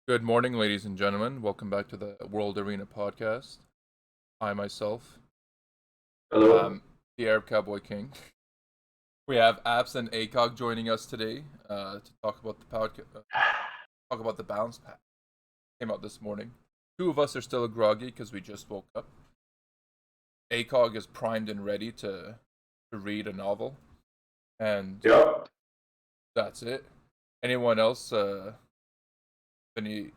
Good morning, ladies and gentlemen. Welcome back to the World Arena podcast. I myself Hello. am the Arab Cowboy King. We have Abs and ACOG joining us today to talk about talk about the bounce pack. Came out this morning. Two of us are still groggy because we just woke up. ACOG is primed and ready to read a novel, and Yep. that's it. Anyone else any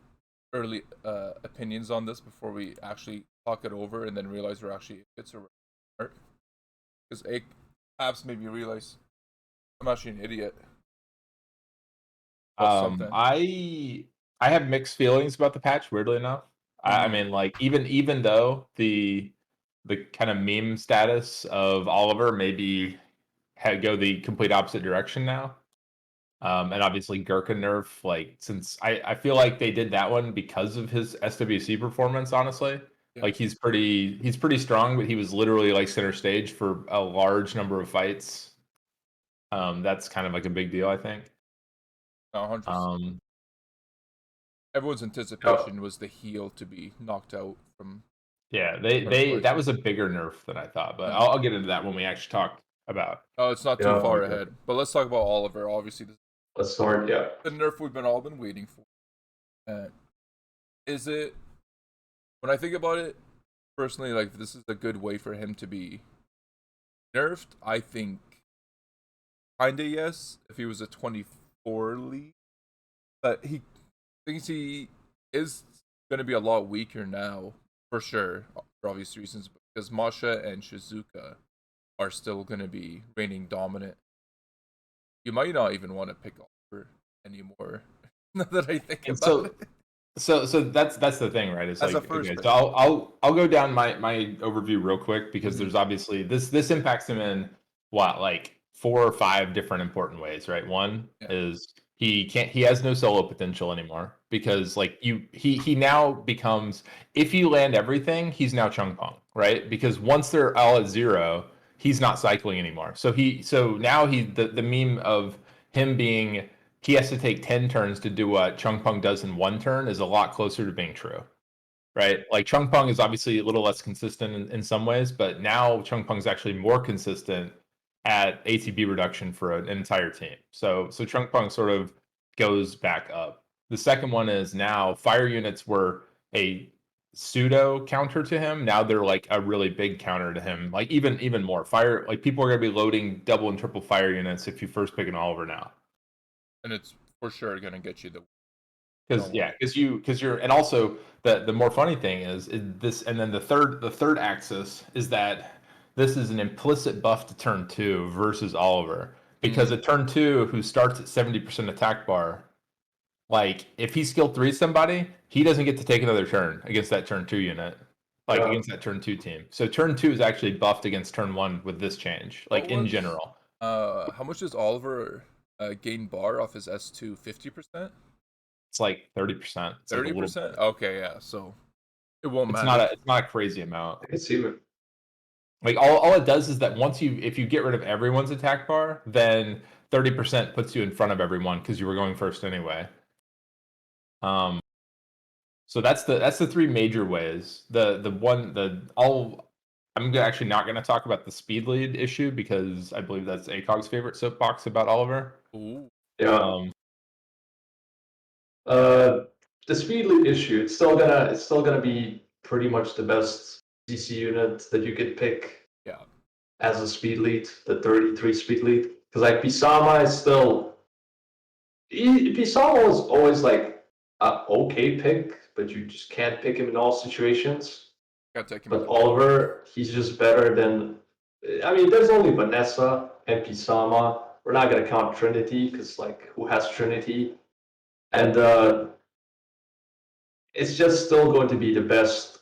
early opinions on this before we actually talk it over and then realize we're actually idiots or because apps made me realize I'm actually an idiot about Um, something. I I have mixed feelings about the patch, weirdly enough. I Mm-hmm. mean, like, even though the kind of meme status of Oliver maybe had go the complete opposite direction now. And obviously Gurkha nerf, like, since I feel like they did that one because of his SWC performance, honestly. Yeah, Like he's pretty strong, but he was literally like center stage for a large number of fights. That's kind of like a big deal, I think. no, 100%. Um, Everyone's Yep. anticipation was the heel to be knocked out from Yeah, they first they that places. was a bigger nerf than I thought, but Mm. I'll get into that when we actually talk about. Oh, it's not too Yeah. far Okay. ahead, but let's talk about Oliver. Obviously, this is Let's start. Yeah. the nerf we've been all been waiting for. Uh, is it when I think about it personally, like this is a good way for him to be nerfed? I think kinda yes. If he was a 24 league, but he thinks he is going to be a lot weaker now for sure for obvious reasons because Masha and Shizuka are still going to be reigning dominant. You might not even want to pick Oliver anymore. Now that I think And about so it, so that's the thing, right? It's as a like, first okay, so pick. I'll go down my overview real quick because Mm-hmm. there's obviously this impacts him in what, like, four or five different important ways, right? One Yeah. is he has no solo potential anymore because, like, he now becomes, if you land everything, he's now Chung Pong, right? Because once they're all at zero, he's not cycling anymore. So now the meme of him being, he has to take 10 turns to do what Chung Pung does in one turn is a lot closer to being true, right? Like, Chung Pung is obviously a little less consistent in some ways, but now Chung Pung is actually more consistent at ATB reduction for an entire team. So Chung Pung sort of goes back up. The second one is now fire units were a pseudo counter to him. Now they're like a really big counter to him. Like, even more fire. Like, people are going to be loading double and triple fire units if you first pick an Oliver now. And it's for sure going to get you the Because, don't yeah, worry. because you're, and also the more funny thing is this, and then the third axis is that this is an implicit buff to turn two versus Oliver, because Mm-hmm. at turn two, who starts at 70% attack bar, like, if he skill three somebody, he doesn't get to take another turn against that turn two unit, like Yeah. against that turn two team. So turn two is actually buffed against turn one with this change, What like, in was general. how much does Oliver gain bar off his S2? 50%? It's like 30%. It's like a little 30%? bit. Okay, yeah. So it won't It's not matter. a crazy amount. I can see it. Like, all it does is that once if you get rid of everyone's attack bar, then 30% puts you in front of everyone because you were going first anyway. Um, so that's the three major ways. The one the all actually not going to talk about the speed lead issue because I believe that's ACOG's favorite soapbox about Oliver. Ooh. Yeah. Um, Uh, the speed lead issue. It's still gonna be pretty much the best CC unit that you could pick Yeah. as a speed lead, the 33 speed lead. Because like Pisama is still. Pisama was always like a okay pick, but you just can't pick him in all situations. Gotta take him in But the late. Oliver, he's just better than. I mean, there's only Vanessa and Pisama. We're not gonna count Trinity because, like, who has Trinity? And it's just still going to be the best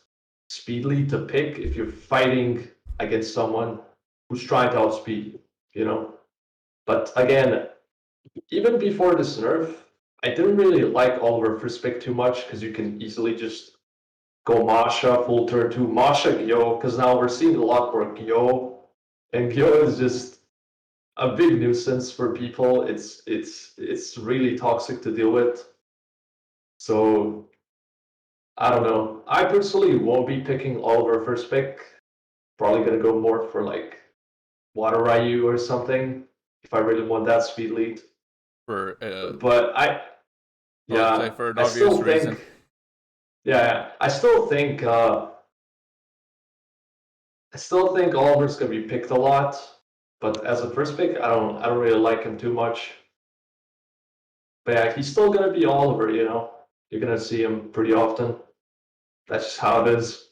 speed lead to pick if you're fighting against someone who's trying to outspeed you. But again, even before this nerf, I didn't really like Oliver first pick too much because you can easily just go Masha full turn two, Masha Gyo, because now we're seeing a lot more Gyo, and Gyo is just a big nuisance for people. It's really toxic to deal with. So I don't know. I personally won't be picking Oliver first pick. Probably gonna go more for like Water Ryu or something if I really want that speed lead. For But I'll say yeah, for an I obvious still reason. think, I still think Oliver's gonna be picked a lot. But as a first pick, I don't really like him too much. But yeah, he's still gonna be Oliver. You know, you're gonna see him pretty often. That's just how it is.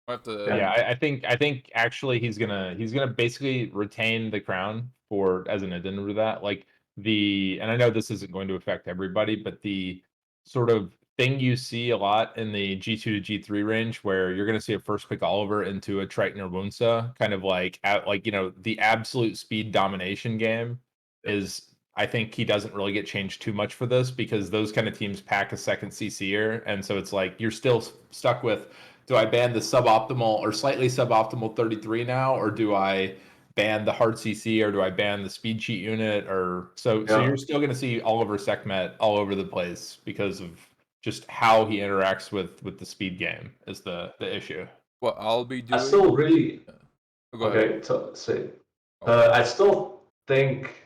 I have to. Yeah. Yeah, I think actually he's gonna basically retain the crown for as an addendum to that. Like and I know this isn't going to affect everybody, but the sort of thing you see a lot in the G2 to G3 range where you're gonna see a first pick Oliver into a Triton or Wunsa, kind of like the absolute speed domination game is I think he doesn't really get changed too much for this because those kind of teams pack a second CC'er, and so it's like you're still stuck with, do I ban the suboptimal or slightly suboptimal 33 now, or do I ban the hard CC, or do I ban the speed cheat unit? Or so Yeah. you're still going to see Oliver Sekhmet all over the place because of just how he interacts with the speed game is the issue. What I'll be I doing. still really Go ahead. okay. So say, Oh. I still think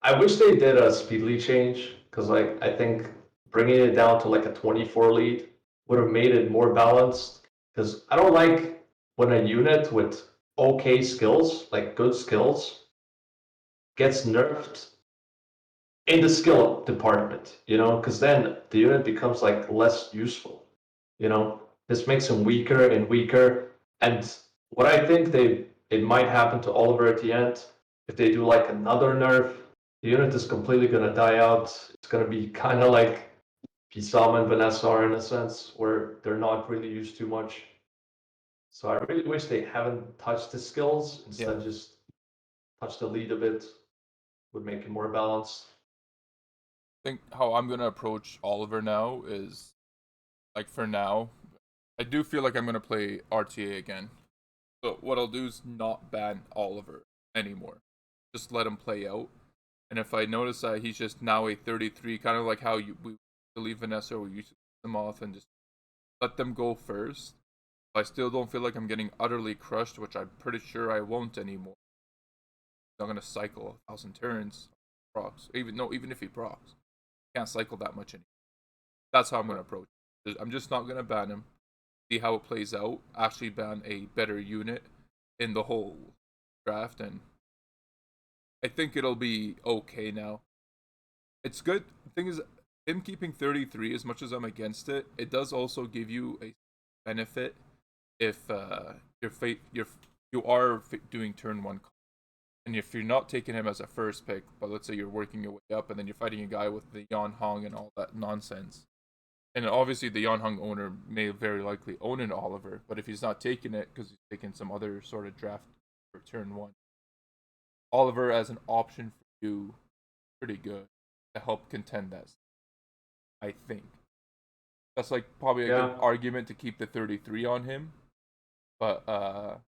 I wish they did a speed lead change because like I think bringing it down to like a 24 lead would have made it more balanced. Because I don't like when a unit with okay skills, like good skills, gets nerfed in the skill department, you know, because then the unit becomes like less useful, you know. This makes him weaker and weaker. And what I think it might happen to Oliver at the end, if they do like another nerf, the unit is completely gonna die out. It's gonna be kind of like Pisama and Vanessa are in a sense, where they're not really used too much. So I really wish they haven't touched the skills, instead Yeah. just touch the lead a bit, would make it more balanced. I think how I'm gonna approach Oliver now is like for now, I do feel like I'm gonna play RTA again. So what I'll do is not ban Oliver anymore. Just let him play out. And if I notice that he's just now a 33, kind of like how we leave Vanessa, or we used to put them off and just let them go first. I still don't feel like I'm getting utterly crushed, which I'm pretty sure I won't anymore. I'm gonna cycle 1,000 turns, procs. Even if he procs, can't cycle that much anymore. That's how I'm gonna approach it. I'm just not gonna ban him. See how it plays out. Actually, ban a better unit in the whole draft, and I think it'll be okay now. It's good. The thing is, him keeping 33, as much as I'm against it, it does also give you a benefit if you are doing turn one, and if you're not taking him as a first pick, but let's say you're working your way up, and then you're fighting a guy with the Yan Hong and all that nonsense. And obviously, the Yan Hong owner may very likely own an Oliver, but if he's not taking it because he's taking some other sort of draft for turn one, Oliver as an option for you, pretty good to help contend that. I think that's like probably a good Yeah. argument to keep the 33 on him, but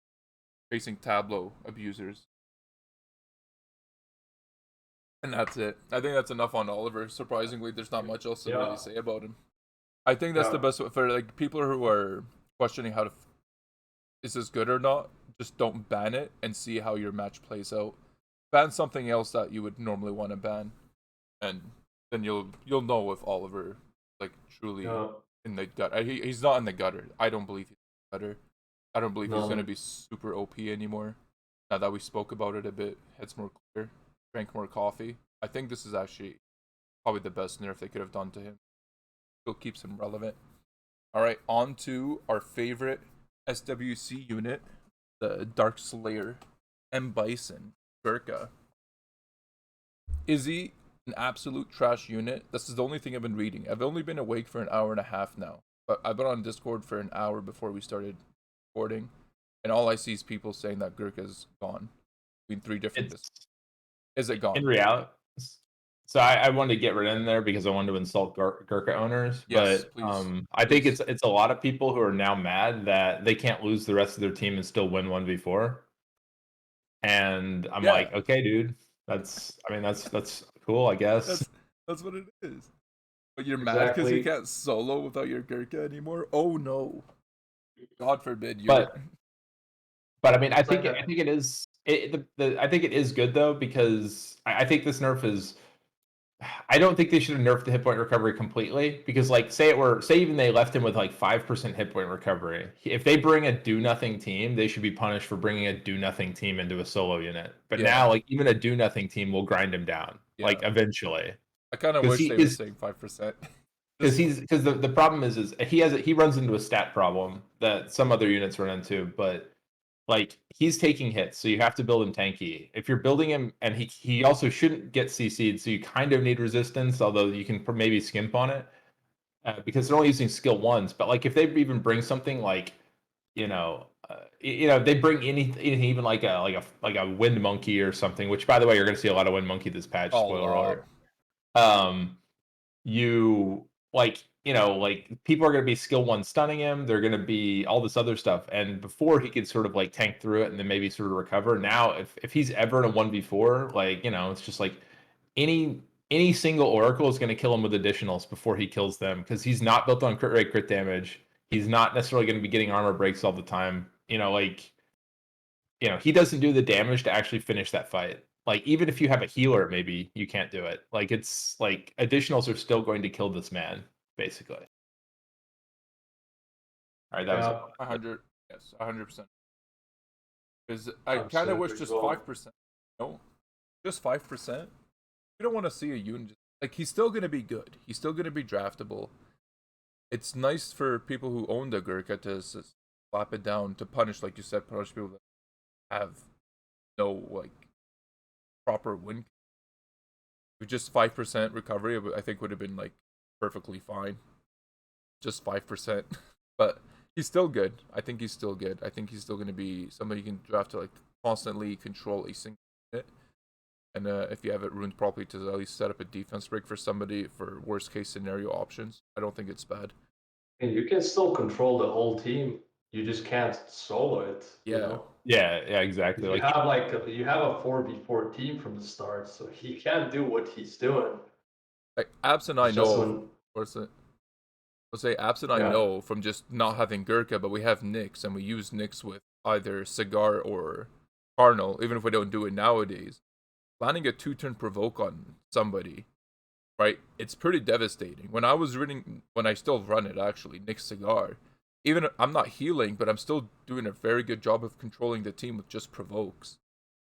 facing Tableau abusers. And that's it. I think that's enough on Oliver. Surprisingly, there's not much else to really say about him. I think that's the best way for like people who are questioning how to is this good or not. Just don't ban it and see how your match plays out. Ban something else that you would normally want to ban, and then you'll know if Oliver like truly in the gutter. He's not in the gutter. I don't believe he's in the gutter. I don't believe he's gonna be super OP anymore. Now that we spoke about it a bit, head's more clear. Drank more coffee. I think this is actually probably the best nerf they could have done to him. Still keeps him relevant. Alright, on to our favorite SWC unit, the Dark Slayer, M. Bison, Gurkha. Is he an absolute trash unit? This is the only thing I've been reading. I've only been awake for an hour and a half now. But I've been on Discord for an hour before we started recording. And all I see is people saying that Gurkha's gone. Between 3 different Is it gone? In reality, so I wanted to get right in there because I wanted to insult Gurkha owners. Yes, but please. I think it's a lot of people who are now mad that they can't lose the rest of their team and still win 1v4. And I'm like, okay, dude, that's cool, I guess. That's what it is. But you're mad because you Exactly. can't solo without your Gurkha anymore? Oh no. God forbid you. But I mean, It's like I think it is. I think it is good though because I think this nerf is. I don't think they should have nerfed the hit point recovery completely because, like, say even they left him with like 5% hit point recovery. If they bring a do nothing team, they should be punished for bringing a do nothing team into a solo unit. But Yeah. now, like, even a do nothing team will grind him down, like Yeah. eventually. I kind of Because wish they were saying 5%. because the problem is he runs into a stat problem that some other units run into, but like he's taking hits, so you have to build him tanky. If you're building him, and he also shouldn't get CC'd, so you kind of need resistance, although you can maybe skimp on it because they're only using skill ones. But like if they even bring something like if they bring anything even like a wind monkey or something, which by the way you're going to see a lot of wind monkey this patch. Spoiler alert. Um, you like people are going to be skill one stunning him, they're going to be all this other stuff, and before he could sort of like tank through it and then maybe sort of recover. Now if he's ever in a 1v4, like it's just like any single oracle is going to kill him with additionals before he kills them because he's not built on crit rate, crit damage. He's not necessarily going to be getting armor breaks all the time. He doesn't do the damage to actually finish that fight. Like, even if you have a healer, maybe you can't do it. Like, it's like additionals are still going to kill this man, basically. All right, that was 100. Yes, 100%. Because I kind of wish just 5%. No, just 5%. You don't want to see a unit. Like, he's still going to be good. He's still going to be draftable. It's nice for people who own the Gurkha to slap it down, to punish, like you said, punish people that have no, like, proper win. With just 5% recovery, I think would have been, like, perfectly fine. Just 5%. But he's still good. I think he's still good. I think he's still going to be somebody you can draft to, like, constantly control a single unit. And if you have it ruined properly, to at least set up a defense break for somebody for worst case scenario options, I don't think it's bad. And you can still control the whole team. You just can't solo it. Yeah. Yeah, exactly. You have you have a 4v4 team from the start, so he can't do what he's doing. Like Abs and I know, Abs and I know from just not having Gurkha, but we have Nyx, and we use Nyx with either Cigar or Carnal, even if we don't do it nowadays. Landing a 2-turn provoke on somebody, right? It's pretty devastating. When I still run it actually, Nyx Cigar, even I'm not healing, but I'm still doing a very good job of controlling the team with just provokes.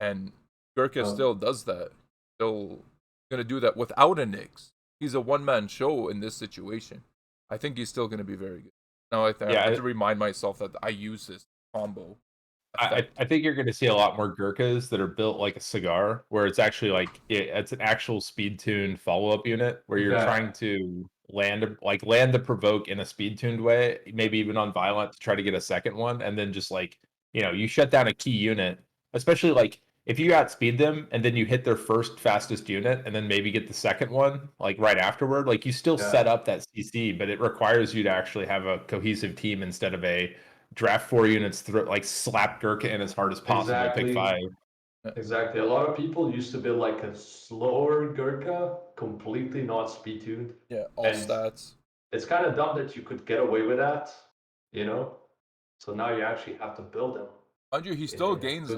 And Gurkha still does that. Still gonna do that without a Nyx. He's a one-man show in this situation. I think he's still gonna be very good. Now I have to remind myself that I use this combo. I think you're going to see a lot more Gurkhas that are built like a Cigar, where it's actually like it's an actual speed tuned follow up unit where you're trying to land the provoke in a speed tuned way, maybe even on violent to try to get a second one, and then just like you shut down a key unit, especially like if you outspeed them and then you hit their first fastest unit and then maybe get the second one like right afterward, like you still set up that CC, but it requires you to actually have a cohesive team instead of a draft 4 units, slap Gurkha in as hard as possible, pick 5. Exactly. A lot of people used to build like a slower Gurkha, completely not speed tuned. Yeah, all stats. It's kind of dumb that you could get away with that, So now you actually have to build them. Mind you, he still gains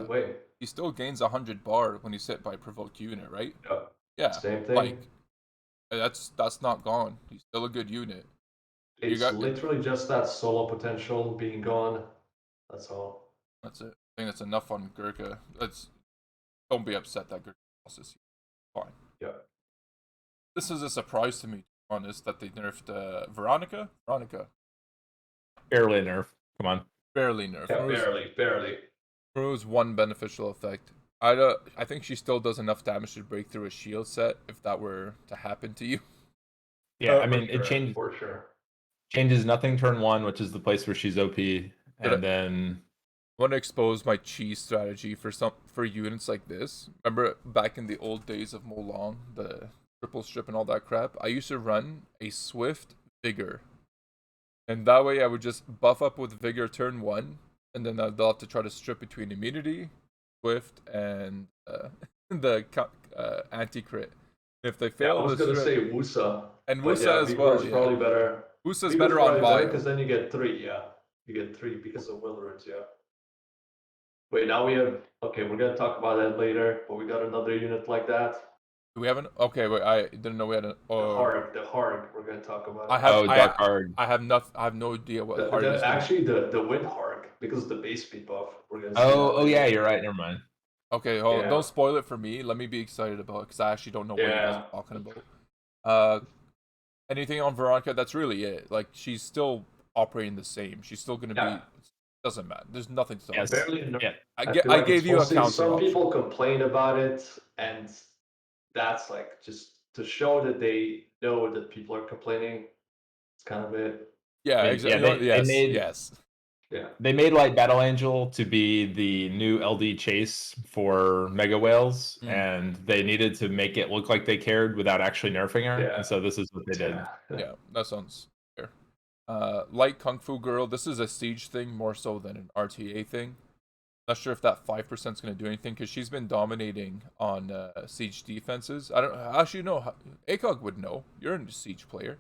100 bar when he's hit by provoked unit, right? Yeah. Same thing. Like that's not gone. He's still a good unit. It's literally just that solo potential being gone. That's all. That's it. I think that's enough on Gurkha. Don't be upset that Gurkha lost this year. Fine. Yeah. This is a surprise to me, to be honest, that they nerfed Veronica. Barely nerf. Come on. Barely nerf. Yeah, barely. Rose one beneficial effect. I think she still does enough damage to break through a shield set if that were to happen to you. Yeah, I mean it changes for sure. Changes nothing turn 1, which is the place where she's OP, and then I want to expose my cheese strategy for units like this. Remember back in the old days of Molong, the triple strip and all that crap? I used to run a Swift Vigor. And that way I would just buff up with Vigor turn 1, and then they'll have to try to strip between immunity, Swift, and the anti-crit. If they fail, I was going to say Wusa. And But Wusa yeah, as Vigor well. is Yeah. probably better. Wusa's Vigor's better on probably better because bio. then you get 3. Yeah, you get 3 because of will runes. Yeah. Wait, now we have. Okay, we're gonna talk about that later. But we got another unit like that. Do we have an? Okay, wait. I didn't know we had an. The Harg. We're gonna talk about. I have. Oh, Dark Harg. I have not. I have no idea what Harg is. Actually, the Wind Harg because of the base speed buff. We're gonna see Oh, that oh later. yeah, you're right. Never mind. Okay, hold on. Yeah. Don't spoil it for me. Let me be excited about it because I actually don't know what you guys Yeah. are talking about. Uh, anything on Veronica? That's really it. Like she's still operating the same. She's still gonna Yeah. be. Doesn't matter. There's nothing to Yes. Barely Yeah. I feel I like gave it's you a mostly counter some option. people complain about it, and that's like just to show that they know that people are complaining. It's kind of it. Yeah, I mean, exactly. yeah, Yes, they made yes. Yeah. they made like Battle Angel to be the new LD chase for Mega Whales, and they needed to make it look like they cared without actually nerfing her. Yeah. And so this is what they did. Yeah, that sounds fair. Like Kung Fu Girl, this is a siege thing more so than an RTA thing. Not sure if that 5% is going to do anything because she's been dominating on siege defenses. I don't actually know. ACOG would know. You're a siege player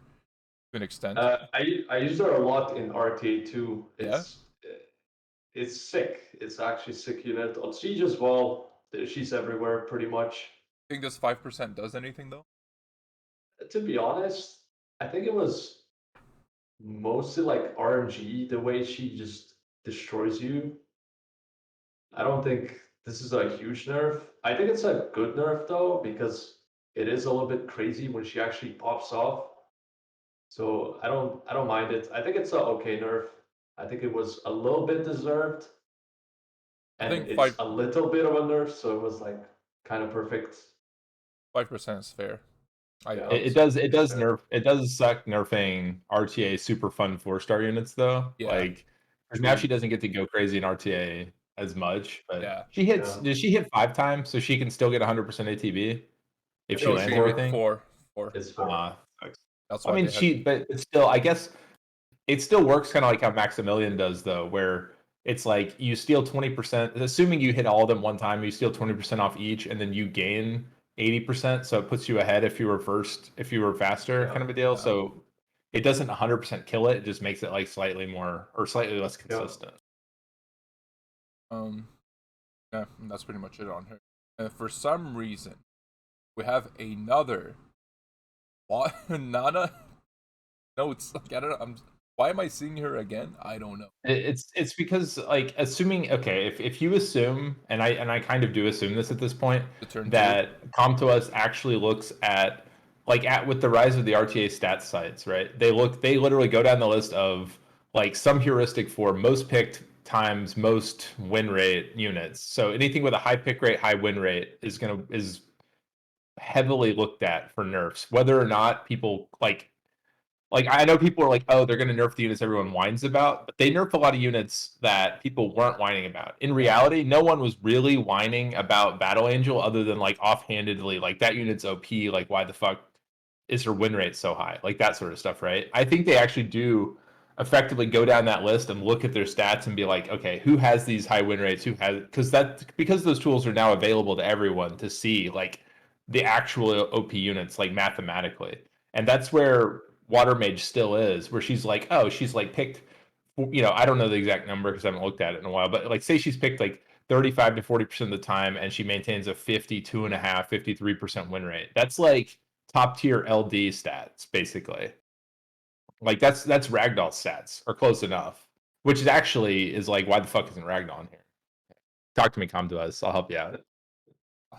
to an extent. I use her a lot in RTA too. Yeah? It's sick. It's actually sick unit. On Siege as well, she's everywhere pretty much. Think this 5% does anything though? To be honest, I think it was mostly like RNG, the way she just destroys you. I don't think this is a huge nerf. I think it's a good nerf though, because it is a little bit crazy when she actually pops off. So I don't mind it. I think it's a okay nerf. I think it was a little bit deserved. I And think it's a little bit of a nerf, so it was like kind of perfect. 5% is fair. Yeah. It does suck nerfing RTA super fun 4-star units though. Yeah. Like, because now she doesn't get to go crazy in RTA as much, but Yeah. she hits. Yeah. Does she hit 5 times so she can still get 100% ATB if she No, lands she gave everything? Four. It's 4. Sucks. That's I why mean, they had... but it's still, I guess, it still works kind of like how Maximilian does though, where it's like you steal 20%, assuming you hit all of them one time, you steal 20% off each, and then you gain 80%, so it puts you ahead if you were faster, Yeah. kind of a deal. Yeah. So it doesn't 100% kill it; it just makes it like slightly more or slightly less consistent. Yeah, that's pretty much it on her. And for some reason, we have another Nana notes. Like, I don't know. Why am I seeing her again? I don't know. It's because like assuming if you assume and I kind of do assume this at this point The turn that Comtois actually looks at with the rise of the RTA stats sites, right? They literally go down the list of like some heuristic for most picked times most win rate units. So anything with a high pick rate, high win rate is heavily looked at for nerfs, whether or not people like I know people are like, oh, they're going to nerf the units everyone whines about, but they nerf a lot of units that people weren't whining about. In reality, no one was really whining about Battle Angel other than like offhandedly, like that unit's OP. Like, why the fuck is her win rate so high? Like that sort of stuff, right? I think they actually do effectively go down that list and look at their stats and be like, okay, who has these high win rates? Who has because those tools are now available to everyone to see like the actual OP units like mathematically, and that's where Water Mage still is, where she's like, oh, she's like picked, I don't know the exact number because I haven't looked at it in a while, but like say she's picked like 35 to 40% of the time and she maintains a 52.5, 53% win rate. That's like top tier LD stats, basically. Like that's Ragdoll stats, or close enough. Which is like, why the fuck isn't Ragdoll in here? Talk to me, come to us. I'll help you out.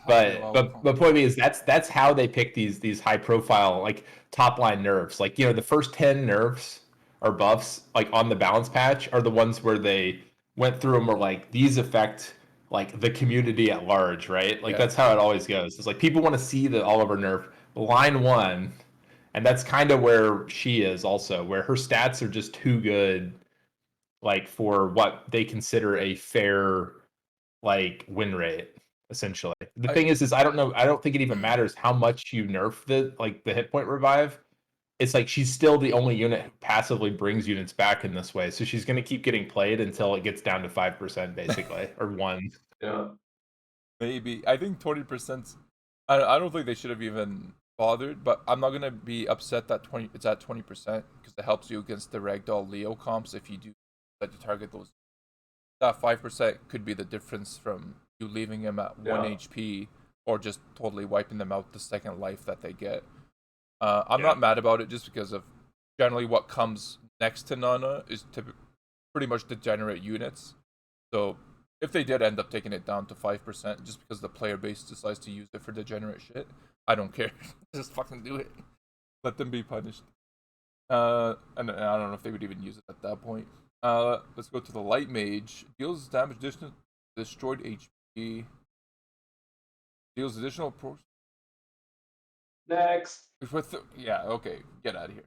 But the point is that's how they pick these high profile like top line nerfs. Like the first 10 nerfs or buffs like on the balance patch are the ones where they went through and were like these affect like the community at large, right? Like that's how it always goes. It's like people want to see the Oliver nerf line 1, and that's kind of where she is also, where her stats are just too good like for what they consider a fair like win rate. Essentially, the thing is I don't think it even matters how much you nerf the hit point revive. It's like she's still the only unit who passively brings units back in this way, so she's going to keep getting played until it gets down to 5% basically, or 1. Yeah. Maybe I think 20%. I don't think they should have even bothered, but I'm not gonna be upset that it's at 20% because it helps you against the ragdoll Leo comps if you do decide to target those. That 5% could be the difference from you leaving him at 1 HP or just totally wiping them out the second life that they get. I'm not mad about it just because of generally what comes next to Nana is pretty much degenerate units. So if they did end up taking it down to 5% just because the player base decides to use it for degenerate shit, I don't care. Just fucking do it. Let them be punished. And I don't know if they would even use it at that point. Let's go to the Light Mage. Deals damage additional destroyed HP. Deals additional Next. yeah, okay, get out of here.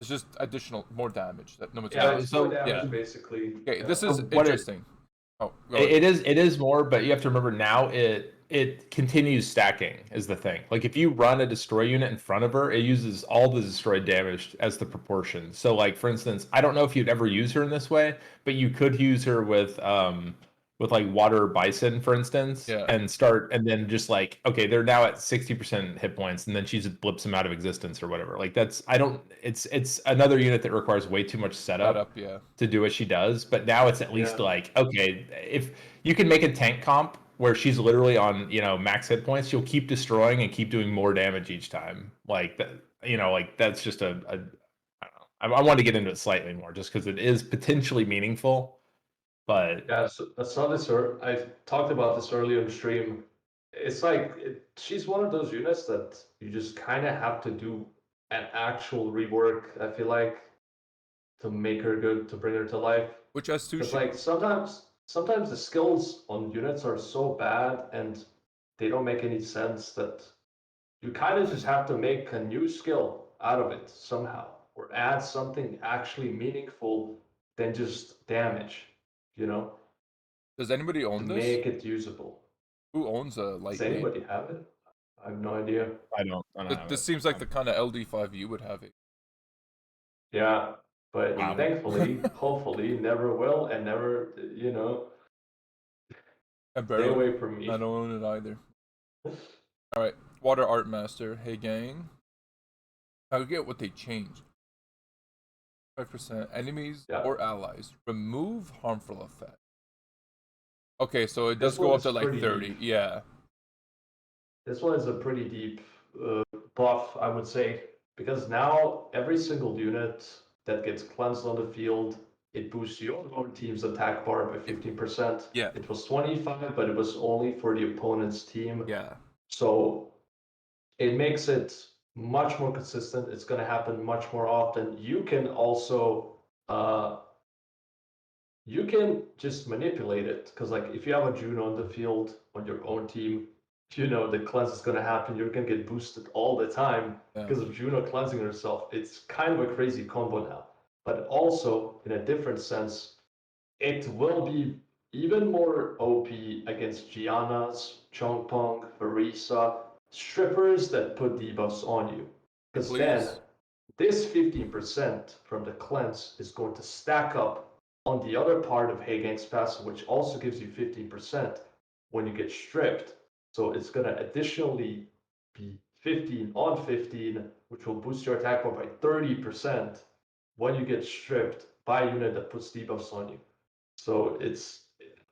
It's just additional more damage. That no one's it's more damage basically. Okay, this is interesting. It is more, but you have to remember now it continues stacking is the thing. Like if you run a destroy unit in front of her, it uses all the destroyed damage as the proportion. So like for instance, I don't know if you'd ever use her in this way, but you could use her with like water bison, for instance, and then just like, okay, they're now at 60% hit points, and then she just blips them out of existence or whatever. Like it's another unit that requires way too much setup to do what she does. But now it's at least like, okay, if you can make a tank comp where she's literally on, max hit points, she'll keep destroying and keep doing more damage each time. Like that, like that's just I don't know. I want to get into it slightly more just because it is potentially meaningful. But yeah, so that's not this. I talked about this earlier in stream. It's like she's one of those units that you just kind of have to do an actual rework. I feel like to make her good, to bring her to life. Which has two. Because like sometimes the skills on units are so bad and they don't make any sense that you kind of just have to make a new skill out of it somehow, or add something actually meaningful than just damage. Does anybody own to this? make it usable. Who owns a Light Mage? Does anybody have it? I have no idea. I don't have this it. Seems like the kind of LD5 you would have it. Yeah, but thankfully, hopefully, never will, and never, stay away from me. I don't own it either. Alright, Water Art Master. Hey gang. I get what they changed. 5% enemies or allies. Remove harmful effect. Okay, so it does go up to like 30. Deep. Yeah. This one is a pretty deep buff, I would say, because now every single unit that gets cleansed on the field, it boosts your own team's attack bar by 15%. Yeah. It was 25, but it was only for the opponent's team. Yeah. So it makes it much more consistent. It's going to happen much more often. You can also you can just manipulate it, because like if you have a Juno on the field on your own team, the cleanse is going to happen. You're going to get boosted all the time because of Juno cleansing herself. It's kind of a crazy combo now. But also, in a different sense, it will be even more OP against Giannas, Chongpong, Farisa, strippers that put debuffs on you. Because then this 15% from the cleanse is going to stack up on the other part of Hagang's passive, which also gives you 15% when you get stripped. So it's going to additionally be 15 on 15, which will boost your attack bar by 30% when you get stripped by a unit that puts debuffs on you. So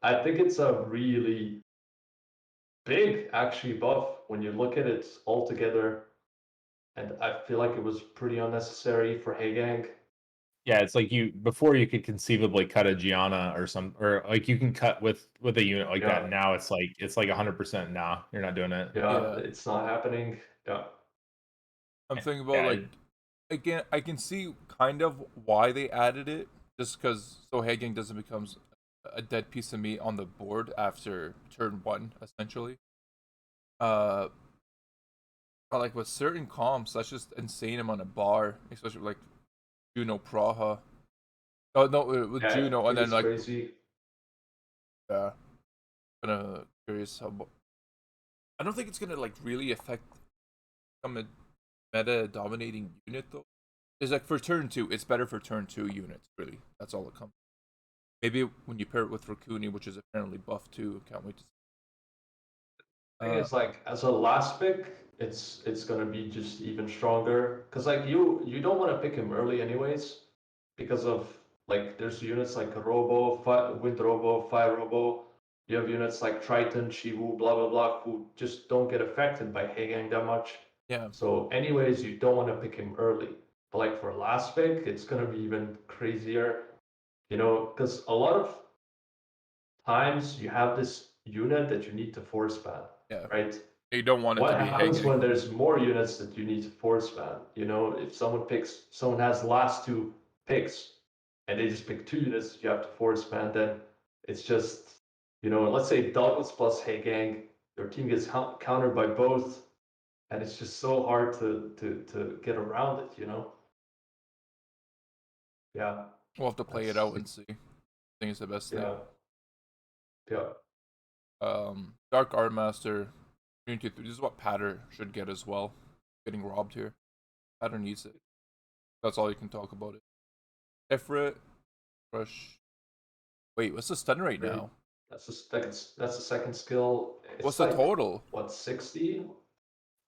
I think it's a really big actually buff when you look at it all together. And I feel like it was pretty unnecessary for Hagang. Yeah, it's like before you could conceivably cut a Gianna or like you can cut with a unit like that. Now it's like 100%. Nah, you're not doing it. Yeah, it's not happening. Yeah. I'm thinking about like, again, I can see kind of why they added it, just because so Hagang doesn't become a dead piece of meat on the board after turn 1, essentially. But like with certain comps, that's just insane amount of bar, especially like Juno Praha. Oh no, with Juno, and then like crazy. Yeah, kind of curious how. I don't think it's gonna like really affect become a meta dominating unit though. It's like for turn 2, it's better for turn 2 units. Really, that's all it comes. Maybe when you pair it with Rakuni, which is apparently buff too. Can't wait to see. I think it's like as a last pick, it's gonna be just even stronger. Cause like you don't want to pick him early anyways, because of like there's units like Wind Robo, Fire Robo. You have units like Triton, Shivu, blah blah blah, who just don't get affected by Heigang that much. Yeah. So anyways, you don't want to pick him early. But like for last pick, it's gonna be even crazier. Because a lot of times you have this unit that you need to force ban, Yeah. right? You don't want it What to be happens hanging. when there's more units that you need to force ban? If someone has the last two picks and they just pick two units you have to force ban, then it's just, let's say Douglas plus Hey Gang, your team gets countered by both, and it's just so hard to get around it. Yeah. We'll have to play it out and see. I think it's the best thing. Yeah. Dark Art Master, Unity 3. This is what Patter should get as well. Getting robbed here. Patter needs it. That's all you can talk about it. Ifrit, Rush. Wait, what's the stun rate now? That's the second skill. It's What's the total? What, 60?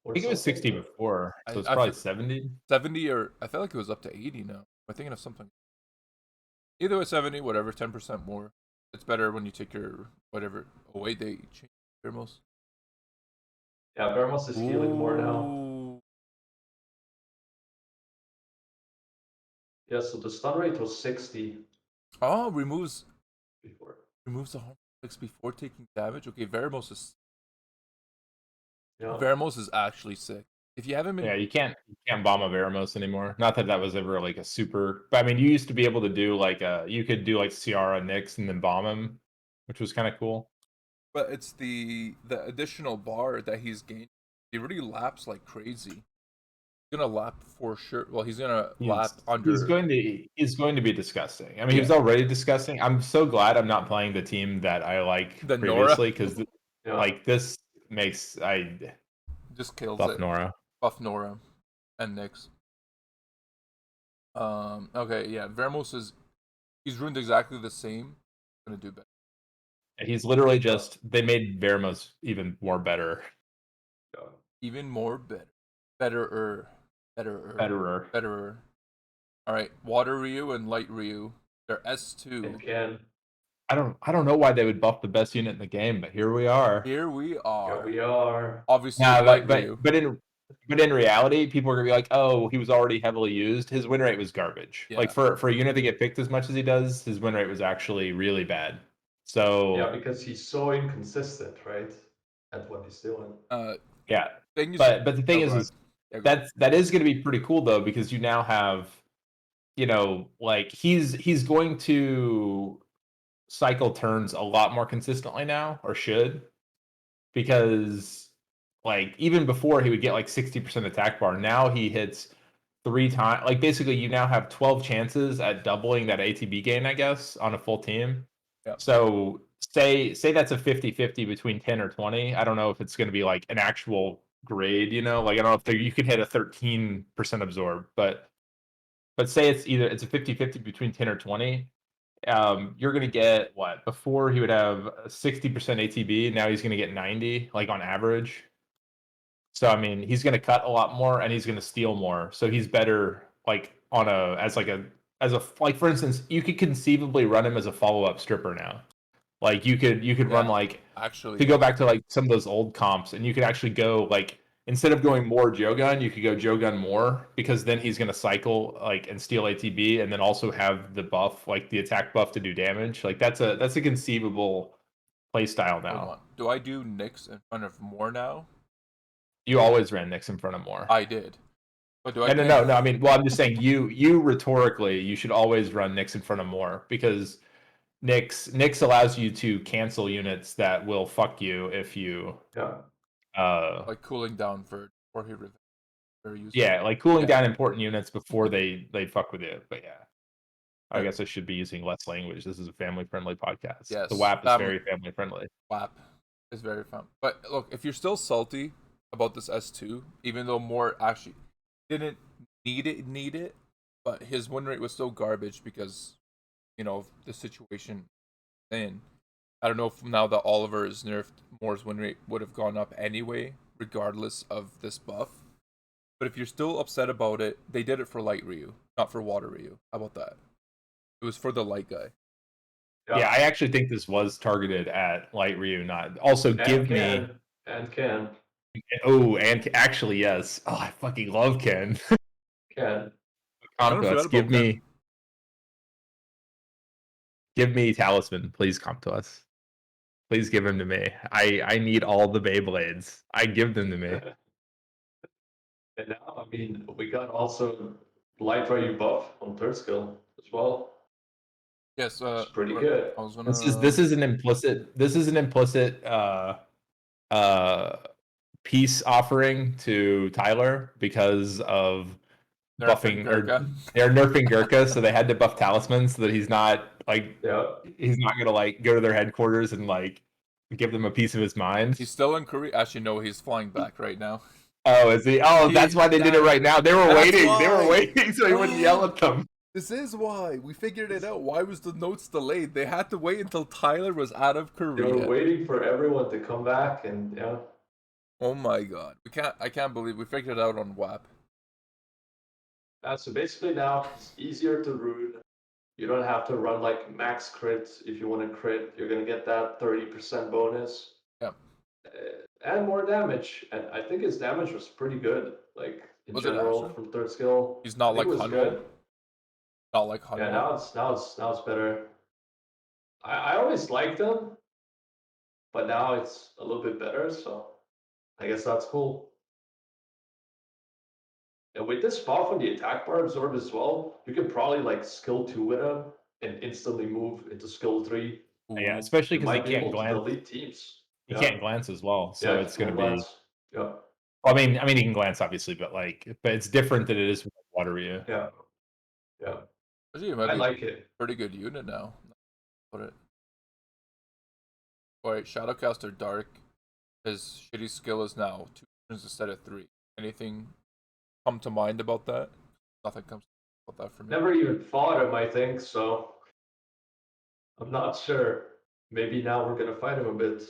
I think it was 60 before, so it's probably 70. 70, or I felt like it was up to 80 now. I'm thinking of something. Either way, 70, whatever, 10% more. It's better when you take your whatever away. They change Vermos. Yeah, Vermos is healing more now. Ooh. Yeah, so the stun rate was 60 Oh, removes before. the harm effects before taking damage. Okay, Vermos Yeah. is actually sick. If you haven't been, Yeah, you can't bomb a Veramos anymore. Not that was ever like a super. But I mean, you used to be able to do like you could do like Ciara Nyx and then bomb him, which was kind of cool. but it's the additional bar that he's gained. He really laps like crazy. He's gonna lap for sure. Well, he's gonna lap under. He's going to be disgusting. I mean, he Yeah. was already disgusting. I'm so glad I'm not playing the team that I like The previously because Yeah. like this makes just kills buff it. Nora. Buff Nora and Nyx. Okay, yeah. He's ruined exactly the same. Gonna do better. He's literally just they made Veramos even more better. Yeah. Even more betterer. All right, Water Ryu and Light Ryu. They're S2. Again. I don't know why they would buff the best unit in the game, but here we are. Here we are. Here we are. Obviously, No, Light Ryu. but in reality, people are gonna be like, "Oh, he was already heavily used. His win rate was garbage." Yeah. Like for a unit to get picked as much as he does, his win rate was actually really bad. So Yeah, because he's so inconsistent, right? At what he's doing. yeah. But the thing is that is going to be pretty cool though, because you now have, like he's going to cycle turns a lot more consistently now, or should, because like even before he would get like 60% attack bar, now he hits 3 times. Like basically you now have 12 chances at doubling that ATB gain, I guess, on a full team. Yep. So say that's a 50-50 between 10 or 20. I don't know if it's going to be like an actual grade, like I don't know if you could hit a 13% absorb, but say it's a 50-50 between 10 or 20. You're going to get what? Before he would have 60% ATB, now he's going to get 90, like on average. So I mean, he's going to cut a lot more and he's going to steal more. So he's better like like for instance, you could conceivably run him as a follow-up stripper now. Like you could run like actually to go back to like some of those old comps, and you could actually go like instead of going more Jogun, you could go Jogun more, because then he's going to cycle like and steal ATB and then also have the buff, like the attack buff to do damage. Like that's a conceivable play style now. Do I do Nyx in front of more now? You always ran Nyx in front of more. I did. But do I no. I mean, well, I'm just saying you rhetorically, you should always run Nyx in front of more, because Nyx allows you to cancel units that will fuck you if you like cooling down for he very useful. Yeah, like cooling down important units before they fuck with you. But yeah, I guess I should be using less language. This is a family friendly podcast. Yes, the WAP is very family friendly. WAP is very fun. But look, if you're still salty about this S2, even though more actually didn't need it, but his win rate was still garbage because of the situation. Then I don't know if now that Oliver is nerfed, Moore's win rate would have gone up anyway. regardless of this buff. But if you're still upset about it, they did it for light Ryu, not for water Ryu. How about that? It was for the light guy. Yeah, I actually think this was targeted at light Ryu, not also And give Ken, me. and Ken. Oh, and actually, yes. Oh, I fucking love Ken. Ken. I forgot about give me. Ken. Give me Talisman, please come to us. Please give him to me. I need all the Beyblades. I give them to me. And now, I mean, we got also light Ryu buff on third skill as well. Yes, it's pretty good. I was gonna... This is an implicit peace offering to Tyler because of buffing Gurkha. they're nerfing Gurkha, so they had to buff Talisman so that he's not he's not gonna like go to their headquarters and like give them a piece of his mind. He's still in Korea. Actually, no, he's flying back right now. Oh, is he? Oh, that's why they did it right now. They were waiting. They were waiting so he wouldn't yell at them. This is why we figured it out. Why was the notes delayed? They had to wait until Tyler was out of Korea. They were waiting for everyone to come back, and yeah. Oh my god, I can't believe we figured it out on WAP. So basically now it's easier to rune. You don't have to run like max crit if you want to crit. You're gonna get that 30% bonus. Yeah. And more damage. And I think his damage was pretty good. Like in Was general from third skill. He's not like good. Not like Hathor. Yeah, now it's better. I always liked him, but now it's a little bit better, so I guess that's cool. And with this buff on the attack bar absorb as well, you can probably like skill 2 with him and instantly move into skill 3. Yeah, especially because he can't glance. Elite teams. He can't glance as well, so it's going to be. Yeah. I mean, he can glance obviously, but it's different than it is with Water Ryu. Yeah. Yeah. I like it. Pretty good unit now. Put it. Alright, Shadowcaster Dark. His shitty skill is now 2 turns instead of 3. Anything come to mind about that? Nothing comes about that for me. Never even fought him, I think, so I'm not sure. Maybe now we're gonna fight him a bit.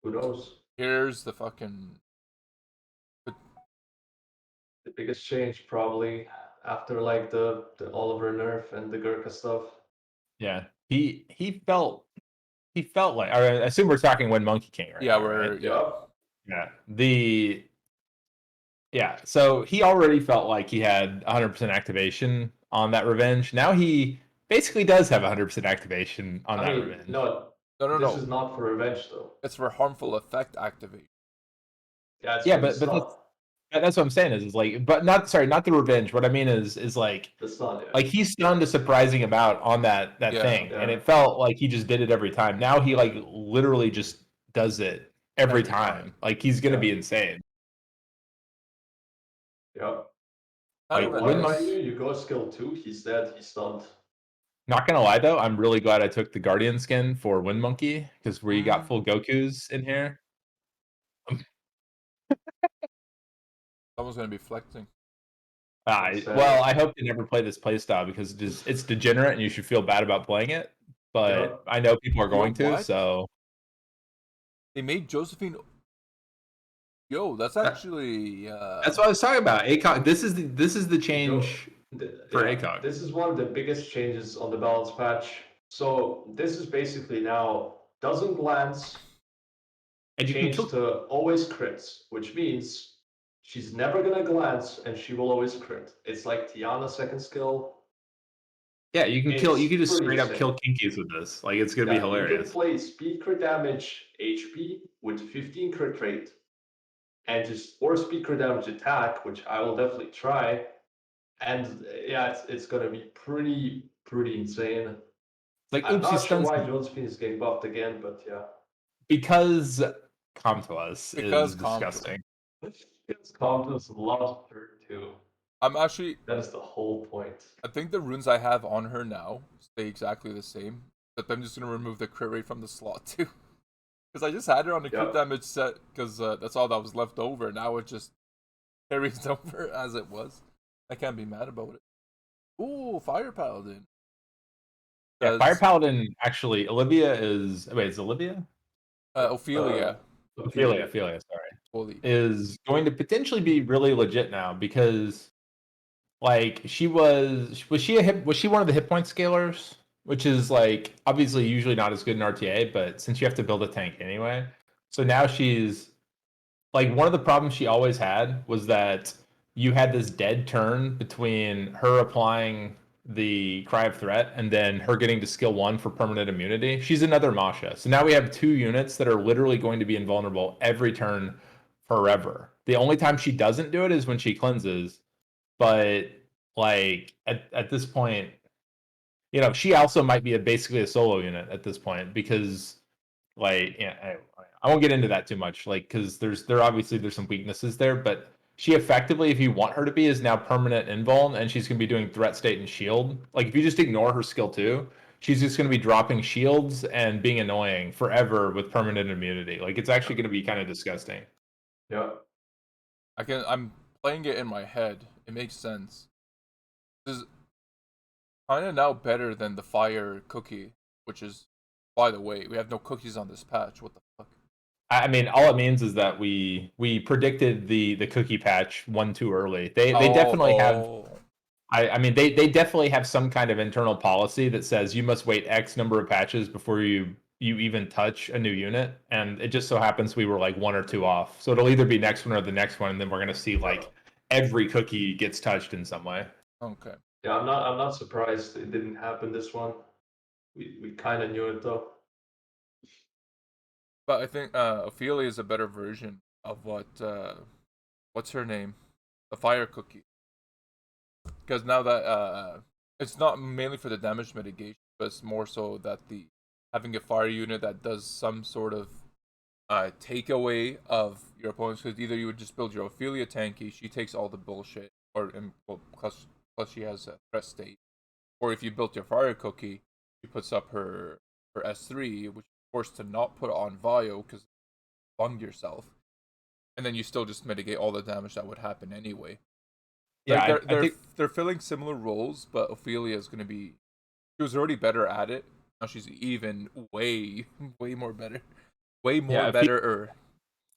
Who knows? Here's the fucking... The biggest change probably after like the Oliver nerf and the Gurkha stuff. Yeah, he felt like. I assume we're talking when Monkey King, right? Yeah, right? Yeah. So he already felt like he had 100% activation on that revenge. Now he basically does have 100% activation on that revenge. No. This is not for revenge though. It's for harmful effect activation. Yeah, but that's what I'm saying is like, but not the revenge. What I mean is like, like he stunned a surprising amount on that thing, and it felt like he just did it every time. Now he like literally just does it every time. Like he's gonna be insane. Yeah. Like, you go skill 2, he's dead, he's stunned. Not gonna lie though, I'm really glad I took the Guardian skin for Wind Monkey because we got full Gokus in here. Someone's gonna be flexing. Well, I hope you never play this playstyle because it's degenerate and you should feel bad about playing it. But I know people are going to, so they made Josephine. Yo, that's actually. That's what I was talking about. ACOG. This is the change for ACOG. This is one of the biggest changes on the balance patch. So this is basically now doesn't glance. And changed to always crits, which means she's never gonna glance and she will always crit. It's like Tiana's second skill. Yeah, you can kill. You can just straight up kill Kinkies with this. Like it's gonna be hilarious. You can play speed crit damage HP with 15 crit rate, and or speed crit damage attack, which I will definitely try. And yeah, it's gonna be pretty insane. Like I'm not sure why Josephine is getting buffed again, but yeah. Because Come to Us is disgusting. Because Come to Us loves her too. That is the whole point. I think the runes I have on her now stay exactly the same, but I'm just gonna remove the crit rate from the slot too. Because I just had her on the crit damage set because that's all that was left over. Now it just carries over as it was. I can't be mad about it. Ooh, Fire Paladin. Yeah, Fire Paladin actually. Olivia is. Wait, is Olivia? Ophelia. Ophelia. Sorry. Fully. is going to potentially be really legit now because like she was she one of the hit point scalers, which is like obviously usually not as good in RTA, but since you have to build a tank anyway, so now she's like one of the problems she always had was that you had this dead turn between her applying the Cry of Threat and then her getting to skill 1 for permanent immunity. She's another Masha. So now we have 2 units that are literally going to be invulnerable every turn forever. The only time she doesn't do it is when she cleanses, but like at this point, you know, she also might be basically a solo unit at this point because like yeah, I won't get into that too much, like because there obviously there's some weaknesses there, but she effectively, if you want her to be, is now permanent invuln, and she's gonna be doing threat state and shield. Like if you just ignore her skill 2, she's just gonna be dropping shields and being annoying forever with permanent immunity. Like it's actually gonna be kind of disgusting. Yeah. I'm playing it in my head. It makes sense. This is kind of now better than the fire cookie, which is, by the way, we have no cookies on this patch. What the fuck? I mean, all it means is that we predicted the cookie patch one too early. They definitely have. I mean, they definitely have some kind of internal policy that says you must wait X number of patches before you even touch a new unit, and it just so happens we were like 1 or 2 off. So it'll either be next one or the next one, and then we're gonna see like every cookie gets touched in some way. Okay. Yeah, I'm not surprised it didn't happen this one. We kind of knew it though. But I think Ophelia is a better version of what's her name? The fire cookie. Because now that it's not mainly for the damage mitigation, but it's more so that the having a fire unit that does some sort of takeaway of your opponents. Because either you would just build your Ophelia tanky, she takes all the bullshit, well, plus she has a threat state, or if you built your fire cookie, she puts up her S3, which you're forced to not put on Vio because you bunged yourself, and then you still just mitigate all the damage that would happen anyway. Yeah, Like I think they're filling similar roles, but Ophelia is going to be. She was already better at it. Now she's even way more better, way more yeah, better.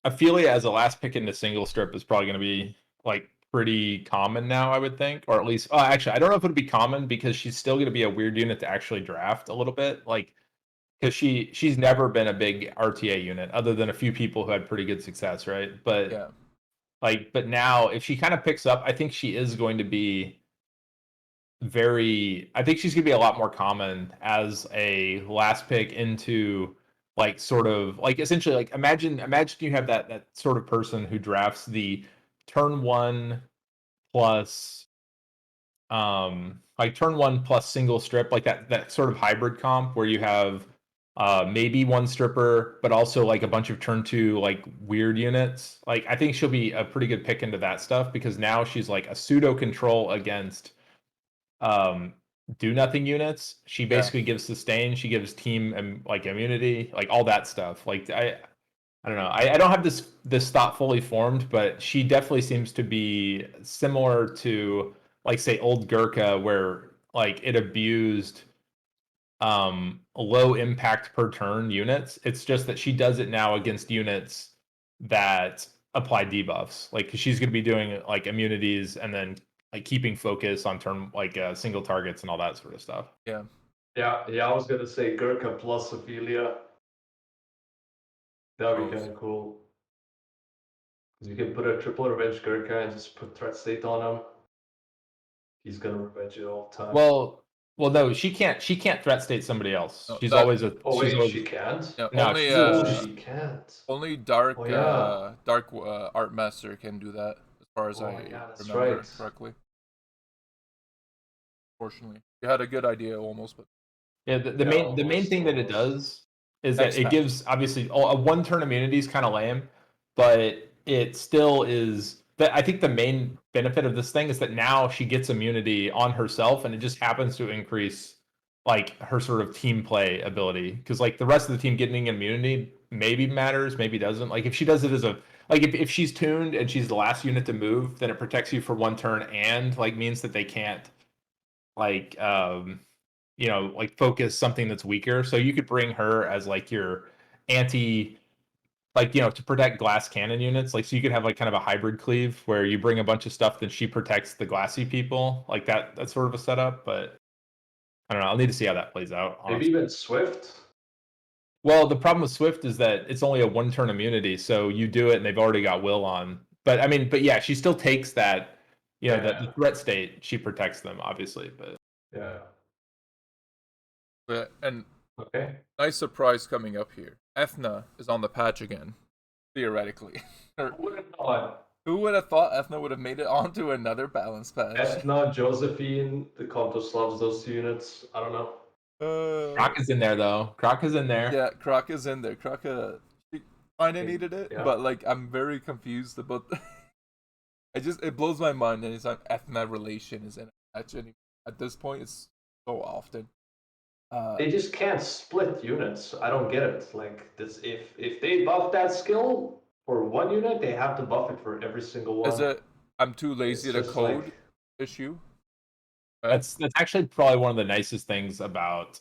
Ophelia as a last pick into single strip is probably going to be like pretty common now, I would think, or at least. Oh, actually, I don't know if it would be common because she's still going to be a weird unit to actually draft a little bit, like because she's never been a big RTA unit other than a few people who had pretty good success, right? But Yeah, but now if she kind of picks up, I think she is going to be I think she's going to be a lot more common as a last pick into like sort of like essentially like imagine you have that sort of person who drafts the turn 1 plus like turn 1 plus single strip, like that sort of hybrid comp where you have maybe 1 stripper but also like a bunch of turn 2 like weird units. Like I think she'll be a pretty good pick into that stuff because now she's like a pseudo control against um do nothing units. She yeah. basically gives sustain, she gives team like immunity, like all that stuff. Like I don't know. I don't have this thought fully formed, but she definitely seems to be similar to like say old Gurkha where like it abused low impact per turn units. It's just that she does it now against units that apply debuffs. Like 'cause she's going to be doing like immunities and then like keeping focus on turn like single targets and all that sort of stuff. Yeah. Yeah, I was gonna say Gurkha plus Ophelia. That would be kind of cool. Because you can put a triple revenge Gurkha and just put threat state on him. He's gonna revenge it all the time. Well, no, she can't threat state somebody else. No, She's that always a. Oh She's wait, always she can't. yeah, no. only She's Oh, a, she can't. only dark Oh yeah. art master can do that, as far as Oh I yeah, that's remember right. correctly. Fortunately, you had a good idea almost, but yeah. The main thing that it does is that next it patch. gives obviously a 1 turn immunity is kind of lame, but it still is. That I think the main benefit of this thing is that now she gets immunity on herself, and it just happens to increase like her sort of team play ability because like the rest of the team getting immunity maybe matters, maybe doesn't. Like if she does it as a like if she's tuned and she's the last unit to move, then it protects you for 1 turn and like means that they can't like you know like focus something that's weaker. So you could bring her as like your anti like, to protect glass cannon units. Like, so you could have like kind of a hybrid cleave where you bring a bunch of stuff, then she protects the glassy people. Like that's sort of a setup, but I don't know. I'll need to see how that plays out, Maybe honestly. even Swift. Well, the problem with Swift is that it's only a 1-turn immunity, so you do it and they've already got Will on. But I mean, but yeah, she still takes that, the threat state. She protects them, obviously, but Yeah. And Okay. nice surprise coming up here. Ethna is on the patch again, theoretically. Who would have thought Ethna would have made it onto another balance patch? Ethna, Josephine, the Contos loves those two units. I don't know. Croc is in there though. Croc is in there. Yeah, Croc is in there. Croc she kind of needed it, Yeah. but like I'm very confused about. It blows my mind anytime Ethna relation is in a match. And at this point, it's so often. They just can't split units. I don't get it. Like this, if they buff that skill for one unit, they have to buff it for every single one. Is it? I'm too lazy It's to just code like- issue. That's actually probably one of the nicest things about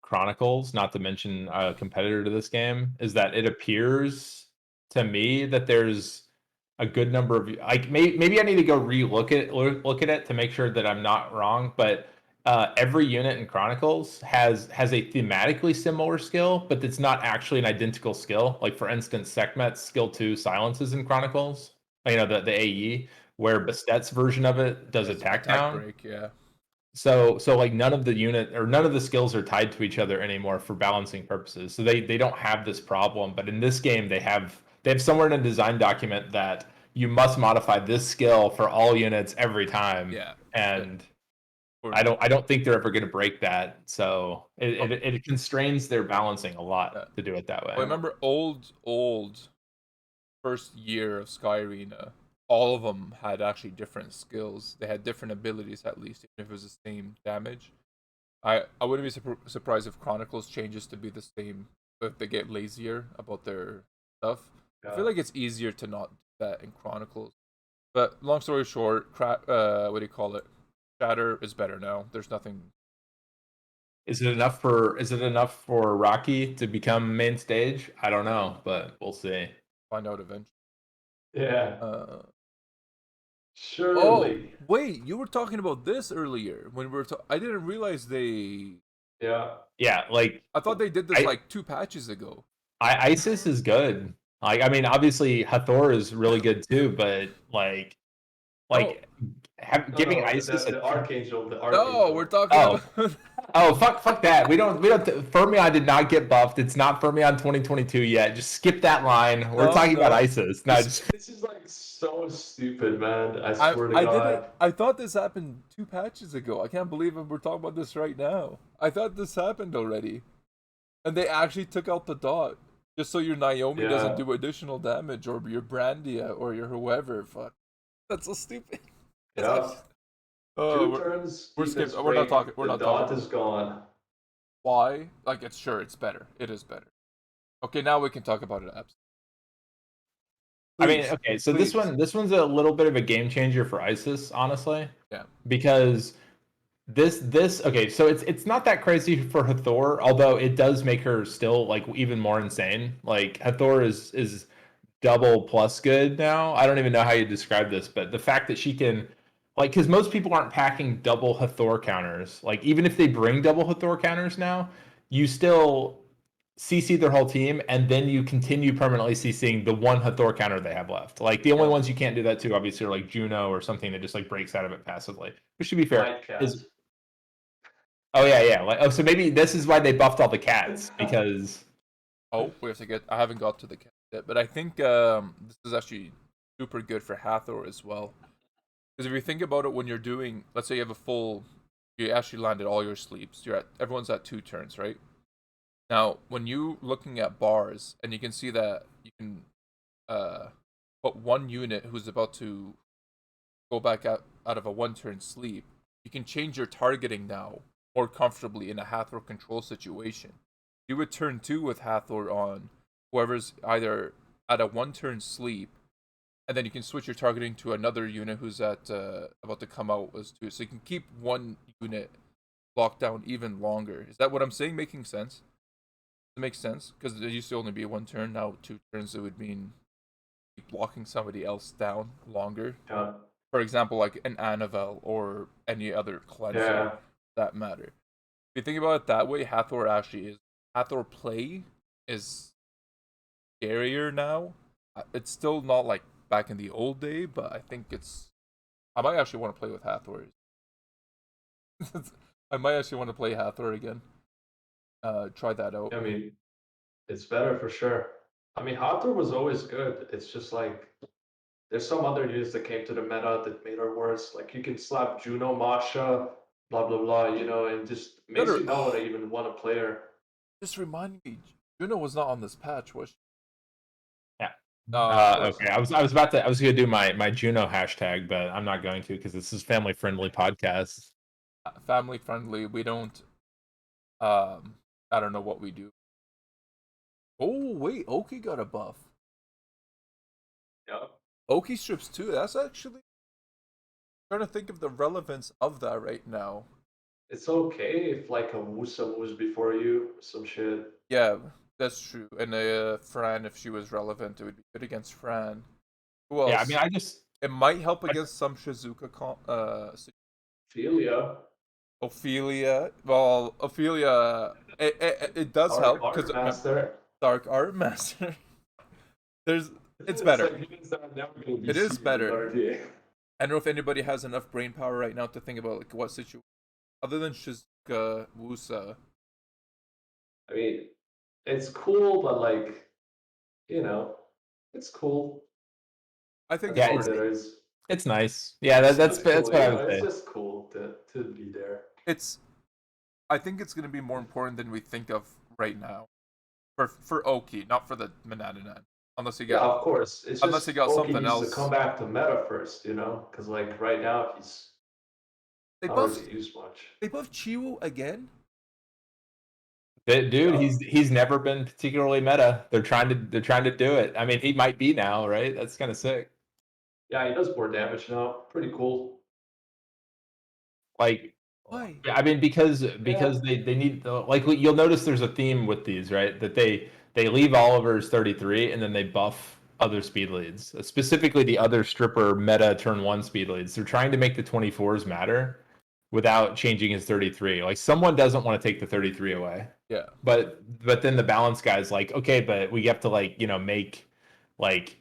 Chronicles, not to mention a competitor to this game, is that it appears to me that there's a good number of like maybe I need to go look at it to make sure that I'm not wrong, but every unit in Chronicles has a thematically similar skill, but it's not actually an identical skill. Like for instance, Sekhmet's skill 2 silences in Chronicles. The AE, where Bastet's version of it does attack down. Break, yeah. So like none of the skills are tied to each other anymore for balancing purposes. So they don't have this problem. But in this game, they have somewhere in a design document that you must modify this skill for all units every time. Yeah. And I don't think they're ever going to break that. So it constrains their balancing a lot to do it that way. I remember old first year of Sky Arena, all of them had actually different skills. They had different abilities, at least, even if it was the same damage. I wouldn't be surprised if Chronicles changes to be the same, if they get lazier about their stuff. I feel like it's easier to not do that in Chronicles. But long story short, what do you call it? Shatter is better now. There's nothing. Is it enough for Rocky to become main stage? I don't know, but we'll see. Find out eventually. Yeah. Surely. Oh, wait, you were talking about this earlier when we were I didn't realize they. Yeah, like I thought they did this like 2 patches ago. ISIS is good. Like, I mean, obviously Hathor is really good too, but giving ISIS the Archangel. No, we're talking about. Oh, fuck that. We don't. Fermion did not get buffed. It's not Fermion 2022 yet. Just skip that line. We're talking about ISIS. No, this is like so stupid, man. I swear to God. I thought this happened 2 patches ago. I can't believe we're talking about this right now. I thought this happened already. And they actually took out the dot. Just so your Naomi doesn't do additional damage, or your Brandia, or your whoever. Fuck. That's so stupid. Yeah. Oh, 2 turns. We're skipping. We're not talking. We're not talking. The dot is gone. Why? Like, it's better. It is better. Okay, now we can talk about it. I mean, okay, so this one's a little bit of a game changer for ISIS, honestly. Yeah. Because this okay, so it's not that crazy for Hathor, although it does make her still like even more insane. Like Hathor is double plus good now. I don't even know how you describe this, but the fact that she can, like, because most people aren't packing double Hathor counters. Like, even if they bring double Hathor counters now, you still CC their whole team, and then you continue permanently CCing the one Hathor counter they have left. Like, the only ones you can't do that to, obviously, are like Juno or something that just like breaks out of it passively. Which, to be fair, is. Oh yeah. Like, so maybe this is why they buffed all the cats, because. Oh, we have to get. I haven't got to the cat yet, but I think this is actually super good for Hathor as well. Because if you think about it, when you're doing, let's say you have you actually landed all your sleeps. Everyone's at 2 turns, right? Now, when you looking at bars, and you can see that you can put one unit who's about to go back out of a 1-turn sleep, you can change your targeting now more comfortably in a Hathor control situation. You would turn 2 with Hathor on whoever's either at a 1-turn sleep, and then you can switch your targeting to another unit who's at about to come out as 2. So you can keep one unit locked down even longer. Is that what I'm saying? Making sense? It makes sense because it used to only be 1 turn. Now 2 turns, it would mean blocking somebody else down longer. Yeah. For example, like an Anavel or any other cleanser that matter. If you think about it that way, Hathor actually is. Hathor play is scarier now. It's still not like back in the old day, but I think it's. I might actually want to play with Hathor. I might actually want to play Hathor again. Try that out. I mean, it's better for sure. I mean, Hathor was always good. It's just like there's some other units that came to the meta that made her worse. Like you can slap Juno, Masha, blah blah blah, and just makes you not want to even want to play her. Just remind me, Juno was not on this patch, was she? Yeah. Okay. I was gonna do my Juno hashtag, but I'm not going to because this is family friendly podcast. Family friendly. We don't. I don't know what we do. Oh wait, Oki got a buff. Yeah. Oki strips too. That's actually. I'm trying to think of the relevance of that right now. It's okay if like a Wusa moves before you, some shit. Yeah, that's true. And Fran, if she was relevant, it would be good against Fran. Who else? Yeah, I mean, it might help against some Shizuka. Ophelia. Ophelia. Well, Ophelia. It does help because Dark Art Master. It's better. It is better. I don't know if anybody has enough brain power right now to think about like what situation other than Shizuka Wusa. I mean, it's cool, but like, it's cool. I think it's nice. Yeah, that's cool. what I would say. It's just cool to be there. I think it's going to be more important than we think of right now. For Oki, not for the Manananan. Unless he got, of course. It's unless he got Oki something else. To come back to meta first, because like right now he's not really used much. They buffed Chiwu again. Dude, he's never been particularly meta. They're trying to do it. I mean, he might be now, right? That's kind of sick. Yeah, he does more damage now. Pretty cool. Like, why? I mean, because they need like you'll notice there's a theme with these, right? That they leave Oliver's 33 and then they buff other speed leads, specifically the other stripper meta turn 1 speed leads. They're trying to make the 24s matter without changing his 33. Like someone doesn't want to take the 33 away. Yeah. But then the balance guy's like, okay, but we have to make like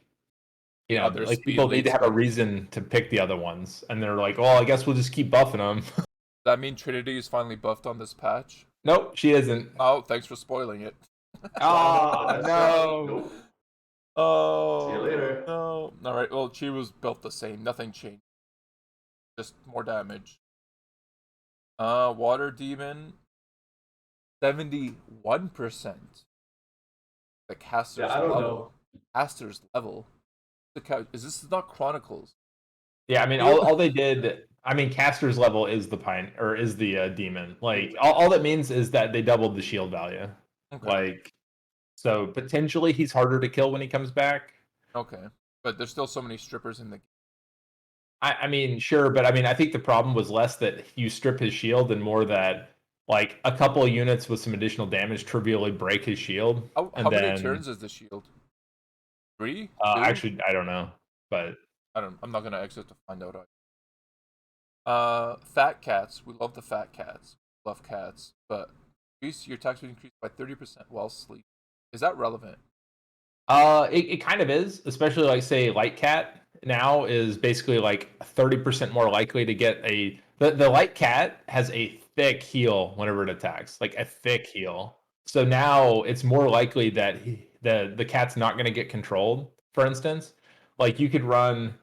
like people need to have a reason to pick the other ones, and they're like, well, I guess we'll just keep buffing them. Does that mean Trinity is finally buffed on this patch? Nope, she isn't. Oh, thanks for spoiling it. Oh no. Oh. See you later. No. All right. Well, she was built the same. Nothing changed. Just more damage. Water Demon. 71%. The caster's I don't level. know. Caster's level. Is this not Chronicles? Yeah, I mean, all they did. I mean, caster's level is the demon. Like all that means is that they doubled the shield value. Okay. Like, so potentially he's harder to kill when he comes back. Okay, but there's still so many strippers in the game. I mean, sure, but I mean, I think the problem was less that you strip his shield and more that like a couple of units with some additional damage trivially break his shield. How many turns is the shield? 3? Actually, I don't know, but I'm not gonna exit to find out. Fat cats. We love the fat cats. Love cats, but your attack speed increased by 30% while asleep. Is that relevant? It kind of is, especially like say light cat now is basically like 30% more likely to get the light cat has a thick heal whenever it attacks, like a thick heal. So now it's more likely that the cat's not going to get controlled. For instance, like you could run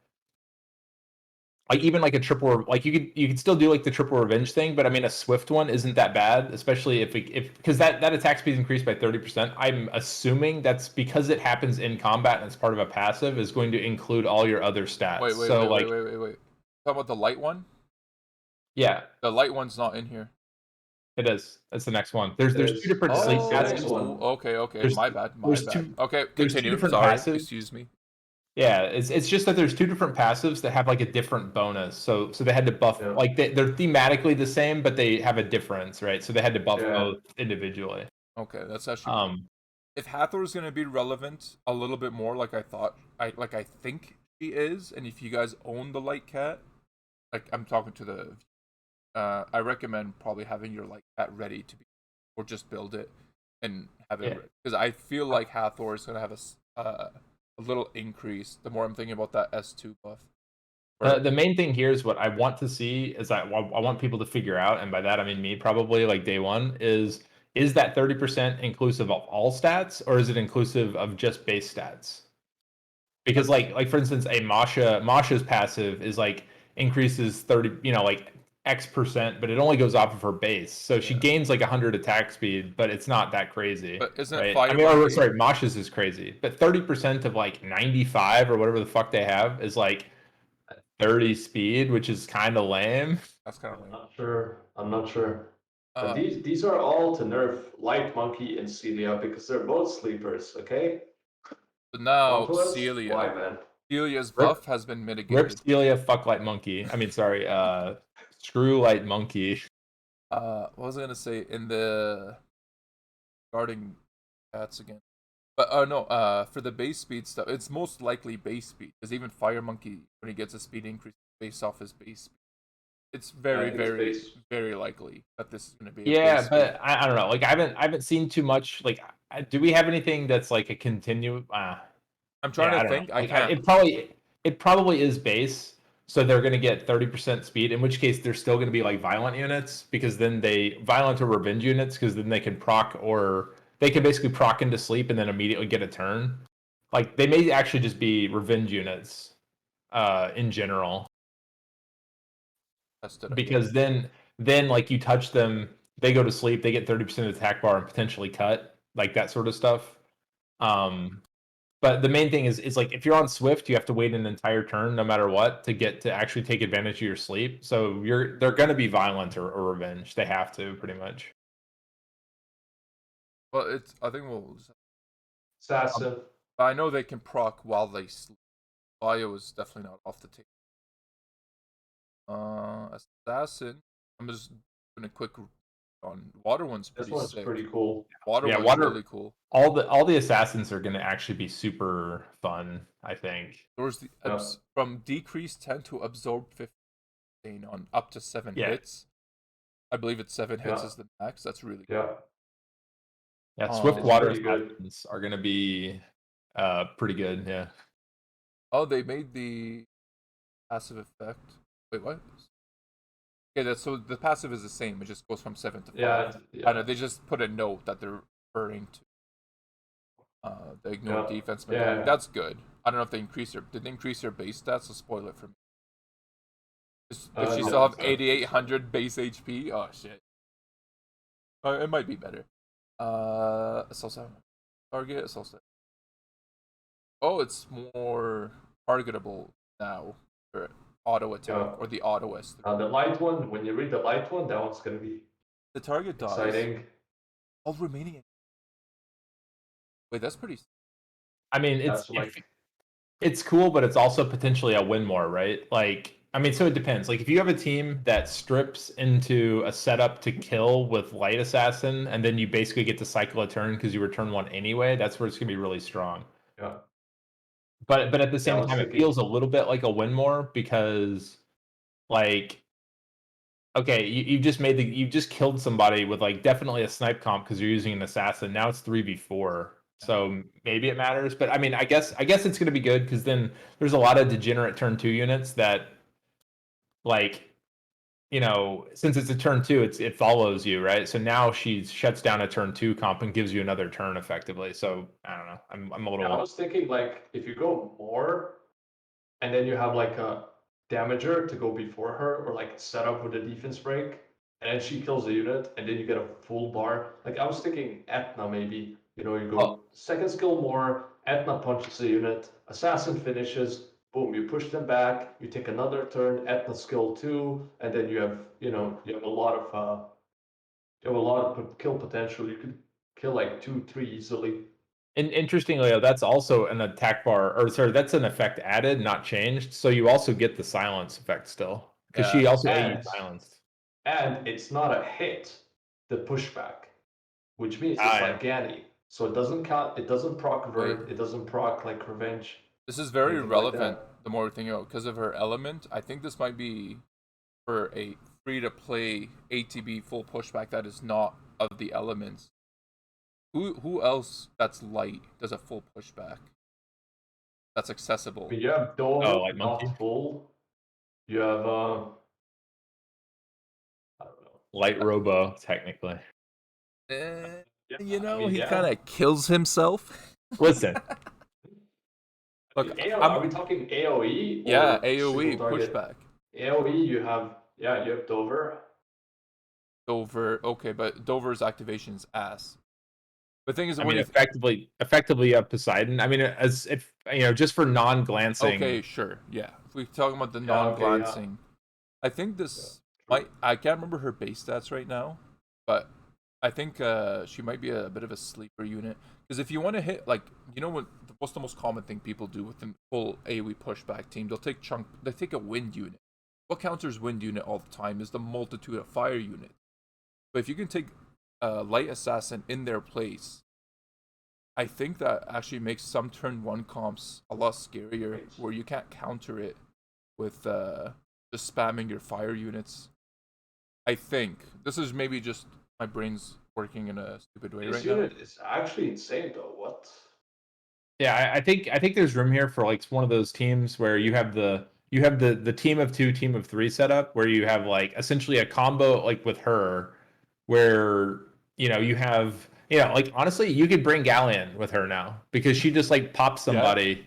like even like a triple, like you could still do like the triple revenge thing, but I mean a swift one isn't that bad, especially if because that attack speed increased by 30%. I'm assuming that's because it happens in combat and it's part of a passive is going to include all your other stats. Wait. Talk about the light one. Yeah, the light one's not in here. It is. That's the next one. There's 2 different sleep passives. Okay. My bad. Okay, continue. Sorry, passives. Excuse me. Yeah, it's just that there's 2 different passives that have like a different bonus. So they had to buff like they're thematically the same, but they have a difference, right? So they had to buff both individually. Okay, that's actually if Hathor is going to be relevant a little bit more, like I think she is, and if you guys own the light cat, like I'm talking to the, I recommend probably having your light cat ready to be, or just build it and have it, because I feel like Hathor is going to have a little increase the more I'm thinking about that S2 buff. The main thing here is what I want to see is I want people to figure out, and by that I mean me probably, like day one, is that 30% inclusive of all stats, or is it inclusive of just base stats? Because like for instance, a Masha's passive is like increases 30, like X%, but it only goes off of her base. So she gains like 100 attack speed, but it's not that crazy. But isn't right? Fire sorry, Masha's is crazy. But 30% of like 95 or whatever the fuck they have is like 30 speed, which is kind of lame. That's kind of lame. I'm not sure. But these are all to nerf Light Monkey and Celia because they're both sleepers, okay? But now Celia. Why, man? Celia's buff has been mitigated. Rip Celia, fuck Light Monkey. I mean, sorry, screw Light Monkey. What was I gonna say in the guarding cats again? But no, for the base speed stuff, it's most likely base speed because even Fire Monkey, when he gets a speed increase based off his base speed, it's very, very likely that this is going to be. But I don't know. Like I haven't seen too much. Like, do we have anything that's like a continue? I'm trying to think. I can't. It probably is base. So they're going to get 30% speed. In which case, they're still going to be like violent units because then violent or revenge units because then they can proc or they can basically proc into sleep and then immediately get a turn. Like they may actually just be revenge units, in general. Because then like you touch them, they go to sleep, they get 30% attack bar and potentially cut, like that sort of stuff. But the main thing is like if you're on Swift, you have to wait an entire turn no matter what to actually take advantage of your sleep. So they're gonna be violent or revenge. They have to pretty much. Well, I think we'll Assassin. I know they can proc while they sleep. Bio is definitely not off the table. Assassin. I'm just doing a quick on Water One's pretty sick. This one's pretty cool. Water One's really cool. All the assassins are gonna actually be super fun, I think. There's from decrease 10 to absorb 15 on up to 7 hits. I believe it's 7 hits is the max. That's really good. Yeah, Swift Water assassins are gonna be pretty good, yeah. Oh, they made the passive effect. Wait, what? Okay, so the passive is the same. It just goes from 7 to 5. I know they just put a note that they're referring to the ignore defense mechanic. That's good. I don't know if they did they increase their base stats? So spoil it for me. Does she still have 8,800 base HP? Oh shit. It might be better. Assault target. Assault. Oh, it's more targetable now. For auto attack or the autoist. The light one, when you read the light one, that one's gonna be the target exciting. Dies. All remaining. Wait, that's pretty. I mean, it's cool, but it's also potentially a win more, right? Like, I mean, so it depends. Like, if you have a team that strips into a setup to kill with light assassin, and then you basically get to cycle a turn because you return one anyway, that's where it's gonna be really strong. Yeah. But at the same time, it feels a little bit like a win more because, like, okay, you've just killed somebody with like definitely a snipe comp because you're using an assassin. Now it's 3v4, so maybe it matters. But I mean, I guess it's gonna be good because then there's a lot of degenerate turn 2 units that, like, since it's a turn 2, it follows you, right? So now she shuts down a turn 2 comp and gives you another turn effectively. So I don't know. I'm a little. I was thinking like if you go more, and then you have like a damager to go before her, or like set up with a defense break, and then she kills the unit, and then you get a full bar. Like I was thinking Etna maybe. You go second skill more. Etna punches the unit. Assassin finishes. Boom, you push them back, you take another turn, Etna skill 2, and then you have a lot of kill potential. You could kill like 2-3 easily. And interestingly, that's also an attack bar, or sorry, that's an effect added, not changed. So you also get the silence effect still, because she also AU silenced. And it's not a hit, the pushback. which means it's like Ganny. So it doesn't count. It doesn't proc Vert. Wait. It doesn't proc like Revenge. This is very Anything like relevant. that. The more we think about, because of her element, I think this might be for a free-to-play ATB full pushback that is not of the elements. Who else that's light does a full pushback? That's accessible. I mean, you have Dover, like Monkey? not full. You have I don't know. Light Robo, technically. You know, I mean, he yeah. kind of kills himself. Listen, Look, are we talking AOE? Yeah, or AOE single target? pushback. AOE, you have Dover. Dover, okay, but Dover's activation's ass. The thing is, I when mean, you effectively up Poseidon. I mean, as if just for non-glancing. okay, sure, yeah. If we're talking about the Yeah, non-glancing, I think this might. I can't remember her base stats right now, but I think she might be a bit of a sleeper unit. Because if you want to hit, like, you know what's the most common thing people do with the full AoE pushback team? They take a wind unit. What counters wind unit all the time is the multitude of fire units. But if you can take a light assassin in their place, I think that actually makes some turn 1 comps a lot scarier, where you can't counter it with just spamming your fire units. I think this is maybe just my brain's working in a stupid way This right unit now. is actually insane, though. What? Yeah, I think there's room here for like one of those teams where you have the team of 2, team of 3 setup, where you have like essentially a combo like with her, where you have like honestly you could bring Galleon with her now, because she just like pops somebody,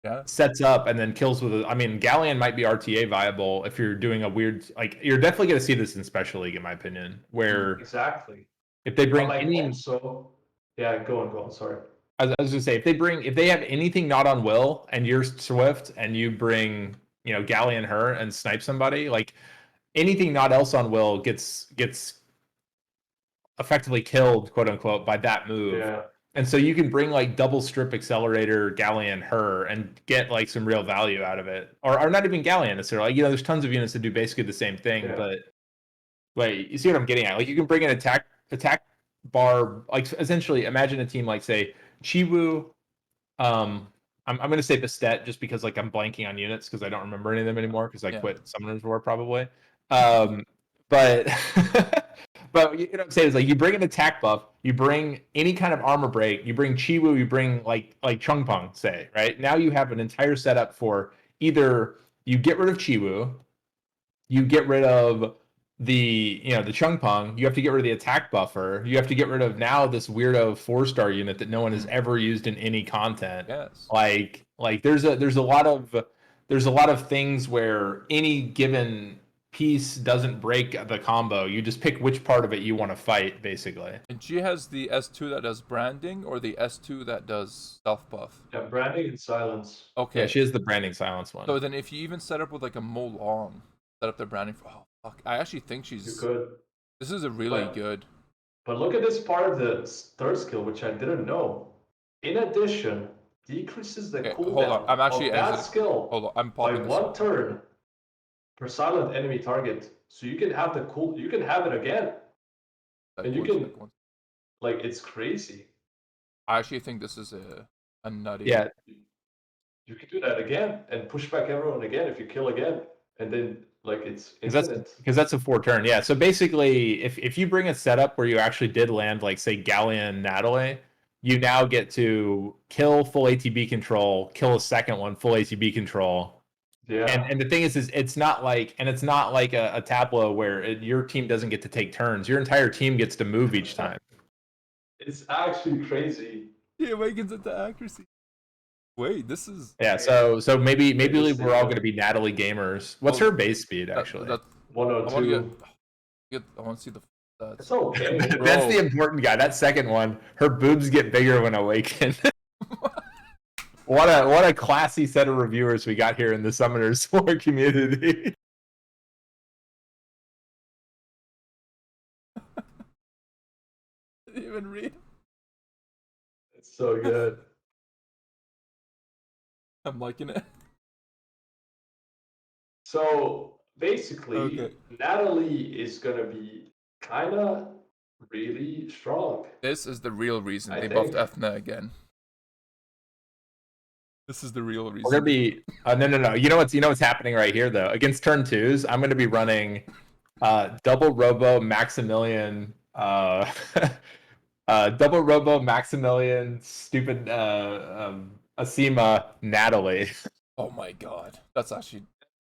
Yeah. sets up, and then kills with I mean, Galleon might be RTA viable if you're doing a weird, like, you're definitely going to see this in Special League, in my opinion, where Exactly. if they bring But like any also, yeah, go on. Sorry. I was gonna say, if they have anything not on Will and you're Swift and you bring Galleon her and snipe somebody, like anything not else on Will gets effectively killed, quote unquote, by that move. Yeah. And so you can bring like double strip accelerator Galleon her and get like some real value out of it, or not even Galleon necessarily. Like, there's tons of units that do basically the same thing, Yeah. but wait, you see what I'm getting at? Like, you can bring an attack bar, like essentially imagine a team like, say, Chiwu. I'm going to say Bastet, just because like I'm blanking on units because I don't remember any of them anymore because I quit Summoners War probably. But but you know what I'm saying is, like, you bring an attack buff, you bring any kind of armor break, you bring Chiwu, you bring like Chungpeng, say, right? Now you have an entire setup for either you get rid of Chiwu, you get rid of the the Chungpeng, you have to get rid of the attack buffer, you have to get rid of now this weirdo 4-star unit that no one has ever used in any content. Yes. Like there's a lot of things where any given piece doesn't break the combo. You just pick which part of it you want to fight, basically. And she has the S2 that does branding, or the S2 that does stealth buff? Yeah, branding and silence. Okay. Yeah, she has the branding silence one. So then if you even set up with like a Mo Long, set up their branding for, oh fuck, I actually think she's. You could. This is a really good. But look at this part of the third skill, which I didn't know. In addition, decreases the cooldown hold on. I'm actually of that skill hold on. I'm by popping this. 1 turn per silent enemy target. So you can have you can have it again. And you can, like, it's crazy. I actually think this is a nutty. Yeah. You can do that again and push back everyone again if you kill again. And then, like, it's infinite. Because that's a 4-turn. Yeah. So basically, if you bring a setup where you actually did land, like, say, Galleon Natalie, you now get to kill full ATB control, kill a second one, full ATB control. Yeah. And the thing is it's not like a tableau where your team doesn't get to take turns. Your entire team gets to move each time. It's actually crazy. He awakens it to accuracy. Wait, this is. Yeah, so maybe we're all going to be Natalie gamers. What's her base speed, actually? 102. I want to see the. It's okay. That's the important guy. That second one, her boobs get bigger when awakened. What a classy set of reviewers we got here in the Summoners War community. Didn't even read. It's so good. I'm liking it. So basically, Okay. Natalie is gonna be kinda really strong. This is the real reason I they buffed think. Ethna again. This is the real reason. We're gonna be no. You know what's happening right here though. Against turn 2s, I'm gonna be running double Robo Maximilian double Robo Maximilian stupid Asima Natalie. Oh my god, that's actually.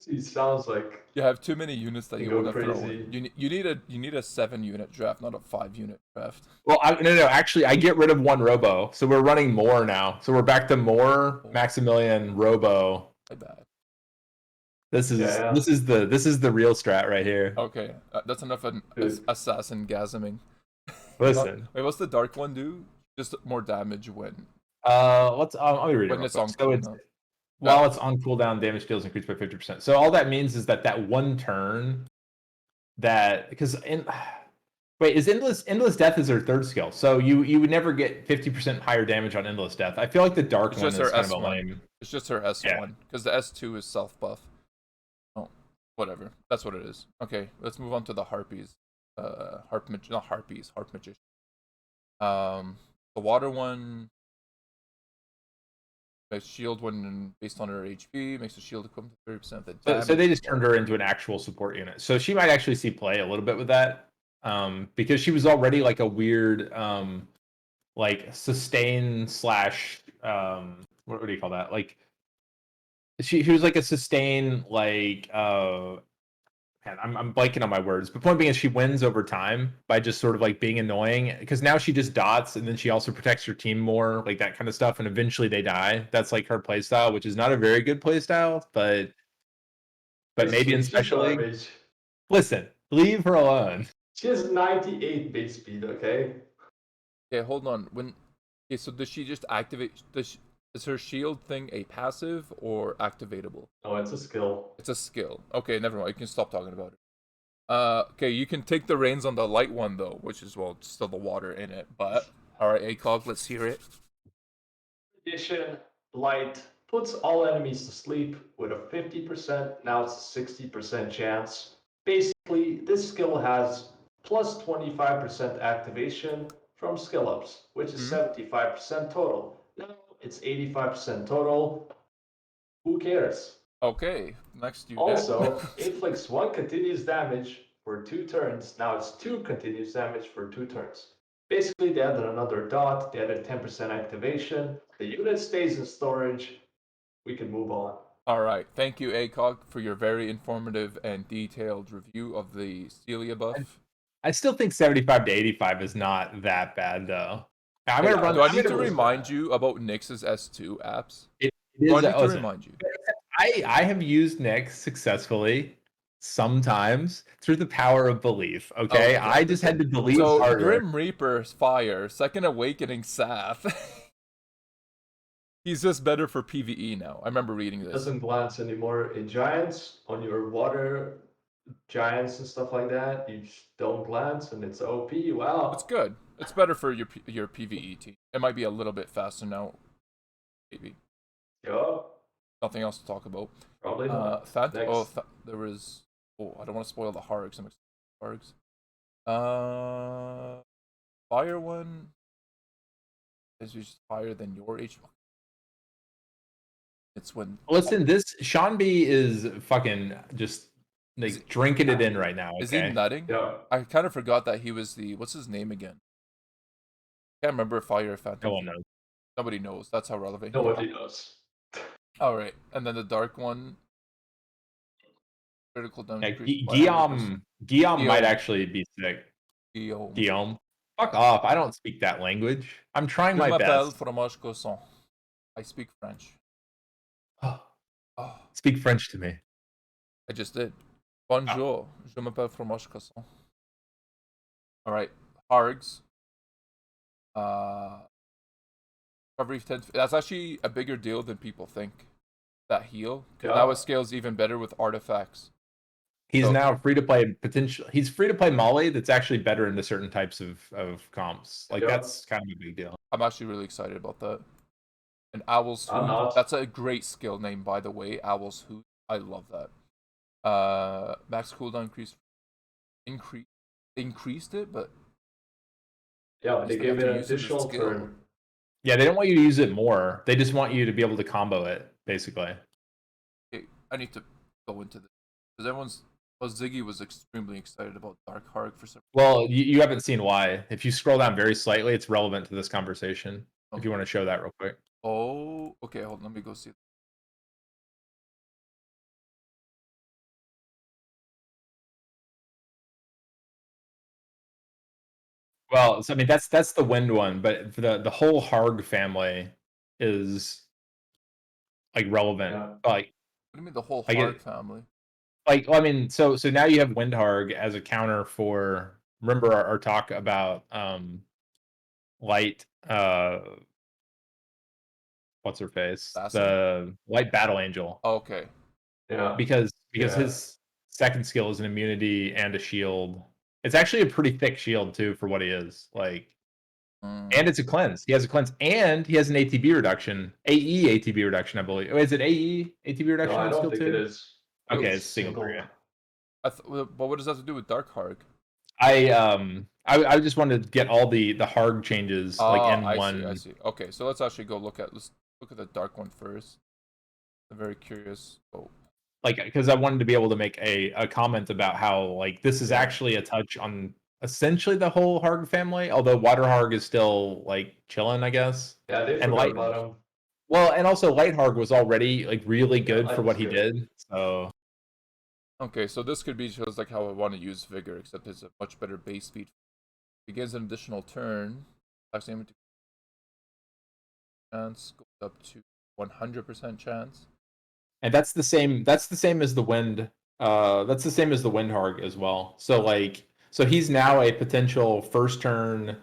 He sounds like You have too many units that you go want to throw crazy. in. You need a 7-unit draft, not a 5-unit draft. Well, no. Actually, I get rid of one Robo, so we're running more now. So we're back to more Maximilian Robo. My bad. This is the real strat right here. Okay, that's enough of assassin gasming. Listen. Wait, what's the dark one do? Just more damage when. Let's. I'll be reading. When it's on cooldown. While it's on cooldown, damage deals increased by 50%. So all that means is that one turn, because wait, is endless death is her third skill? So you would never get 50% higher damage on endless death. I feel like the dark one is kind of a lame. It's just her S1 because the S2 is self buff. Oh, whatever. That's what it is. Okay, let's move on to the harpies. Harp magician. The water one. Makes shield when based on her HP, makes the shield equivalent to 30% of the damage. So they just turned her into an actual support unit. So she might actually see play a little bit with that. Because she was already like a weird like sustain slash what do you call that? Like she was like a sustain like man, I'm blanking on my words. But point being is she wins over time by just sort of like being annoying because now she just dots and then she also protects her team more, like that kind of stuff, and eventually they die. That's like her playstyle, which is not a very good playstyle, but maybe in special league. Listen, leave her alone. She has 98 base speed, okay? Okay, hold on. So does she just activate is her shield thing a passive or activatable? No, it's a skill. It's a skill. Okay, never mind. You can stop talking about it. Okay, you can take the reins on the light one though, which is still the water in it. But all right, ACOG, let's hear it. Addition, light puts all enemies to sleep with a 50%. Now it's a 60% chance. Basically, this skill has plus 25% activation from skill ups, which is 75% total. Now it's 85% total. Who cares? Okay, next you. Also, inflicts 1 continuous damage for 2 turns. Now it's 2 continuous damage for 2 turns. Basically, they added another dot. They added 10% activation. The unit stays in storage. We can move on. All right. Thank you, ACOG, for your very informative and detailed review of the Celia buff. I still think 75 to 85 is not that bad, though. I'm Hey, gonna run. Do I need to remind you about Nyx's S2 apps? It Do I is. need to remind you? I have used Nyx successfully sometimes through the power of belief. Okay, I just had to believe harder. Grim Reaper's fire, Second Awakening Saf. He's just better for PvE now. I remember reading this. Doesn't glance anymore in giants on your water giants and stuff like that. You just don't glance, and it's OP. Wow, it's good. It's better for your PvE team. It might be a little bit faster now, maybe. Yeah. Nothing else to talk about. Probably not. There was. Oh, I don't want to spoil the Hargs. I'm excited for Hargs. Fire one is just higher than your HP. It's when. Listen, this Sean B is fucking just like drinking it in right now. Okay? Is he nutting? Yeah. I kind of forgot that he was the. What's his name again? Can't remember Fire Phantom. No one knows. Nobody knows. That's how relevant. Nobody knows. All right, and then the dark one. Critical damage. Guillaume might actually be sick. Guillaume. Fuck off. I don't speak that language. I'm trying my best. Fromage Cousson. I speak French. Speak French to me. I just did. Bonjour. Je m'appelle Fromage Cousson. All right, Hargs. Recovery 10. That's actually a bigger deal than people think. That heal. Yeah. Now it scales even better with artifacts. He's now free to play He's free to play Molly. That's actually better into certain types of comps. Like that's kind of a big deal. I'm actually really excited about that. And Owl's Hoot. That's a great skill name, by the way. Owl's Hoot. I love that. Max cooldown increased it, but Yeah, they They gave have it to an use the additional skill. turn. Yeah, they don't want you to use it more. They just want you to be able to combo it, basically. Okay, I need to go into this because everyone's. Well, Ziggy was extremely excited about Dark Harg for some. Well, you haven't seen why. If you scroll down very slightly, it's relevant to this conversation. Okay. If you want to show that real quick. Oh, okay. Hold on, let me go see. Well, so I mean that's the wind one, but for the whole Harg family is like relevant. Yeah. What Like do you mean the whole I Harg get family? like I mean so now you have Wind Harg as a counter for remember our talk about light what's her face? Assassin? The light battle angel. Okay. Yeah. Because Yeah. his second skill is an immunity and a shield. It's actually a pretty thick shield too for what he is. Like and it's a cleanse. He has a cleanse and he has an ATB reduction. AE ATB reduction, I believe. Oh, is it AE ATB No, reduction I in don't skill think 2? it is. Okay, It's it's single target. But what does that have to do with Dark Harg? I just wanted to get all the Harg changes like in I one. see. I see. Okay, so let's actually let's look at the dark one first. I'm very curious. Oh, Like because I wanted to be able to make a comment about how like this is Yeah. actually a touch on essentially the whole Harg family, although Water Harg is still like chilling, I guess. Yeah, they And forgot Light about him. well, and also Light Harg was already like really good Light for was what he good. did. So okay, so this could be just like how I want to use Vigor, except it's a much better base speed. Begins an additional turn. Actually, chance goes up to 100% chance. and that's the same as the Wind that's the same as the Wind Harg as well. So like he's now a potential first turn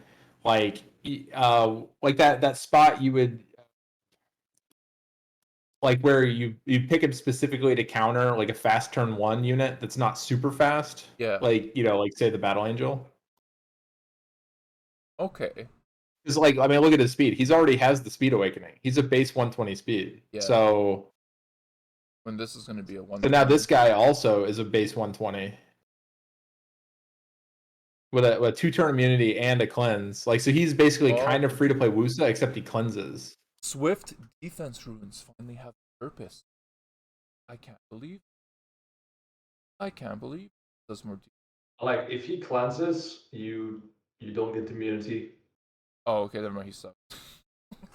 like that spot you would like where you pick him specifically to counter like a fast turn 1 unit that's not super fast. Yeah. Like, like say the Battle Angel. Okay. Because like I mean look at his speed. He's already has the speed awakening. He's a base 120 speed. Yeah. So when this is going to be a 1. So now this guy also is a base 120. With a 2-turn immunity and a cleanse. Like so he's basically kind of free to play Wusa except he cleanses. Swift defense runes finally have purpose. I can't believe. Does more. Like if he cleanses, you don't get immunity. Oh, okay. Never mind. He sucks.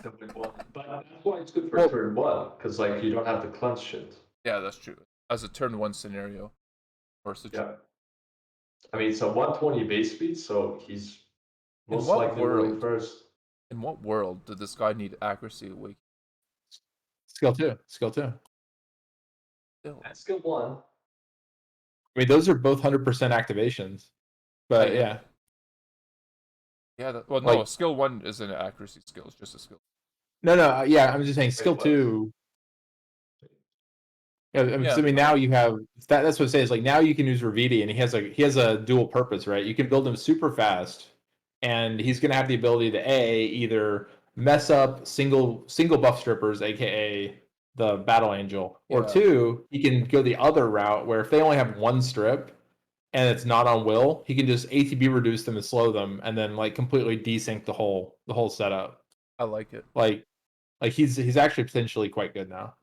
But that's why it's good for turn 1, because like you don't have to cleanse shit. Yeah, that's true. As a turn 1 scenario, or situation. Yeah. I mean, it's a 120 base speed, so he's most what likely going first. In what world did this guy need accuracy awakening? Skill 2. Skill 2. That's skill 1. I mean, those are both 100% activations. But yeah. Yeah, well, no, skill 1 isn't an accuracy skill, it's just a skill. No, yeah, I'm just saying skill 2. Yeah, I mean, now you have that's what I'm saying is like now you can use Ravidi and he has a dual purpose, right? You can build him super fast, and he's gonna have the ability to either mess up single buff strippers, aka the Battle Angel, or 2, he can go the other route where if they only have 1 strip and it's not on will, he can just ATB reduce them and slow them, and then like completely desync the whole setup. I like it. Like he's actually potentially quite good now.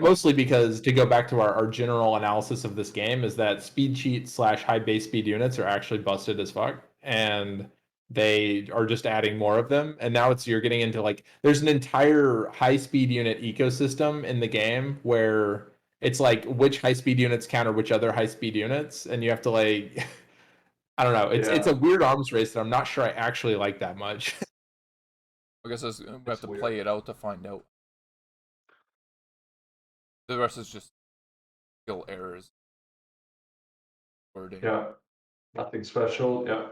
Mostly because, to go back to our general analysis of this game, is that speed cheat / high base speed units are actually busted as fuck, and they are just adding more of them. And now you're getting into like there's an entire high speed unit ecosystem in the game where it's like which high speed units counter which other high speed units, and you have to like I don't know. It's a weird arms race that I'm not sure I actually like that much. I guess we have to play it out to find out. The rest is just skill errors. Wording. Yeah. Nothing special, yeah.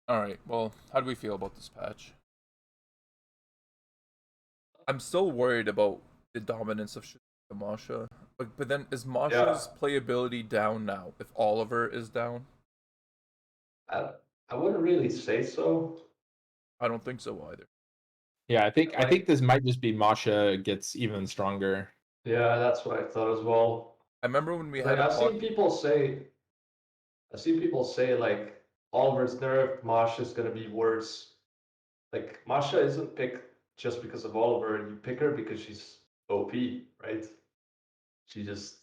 Alright, well, how do we feel about this patch? I'm still worried about the dominance of Masha. But then, is Masha's playability down now if Oliver is down? I wouldn't really say so. I don't think so either. Yeah, I think this might just be Masha gets even stronger. Yeah, that's what I thought as well. I remember when we had I've seen people say I see people say like Oliver's nerfed, Masha's gonna be worse. Like Masha isn't picked just because of Oliver. You pick her because she's OP, right? She just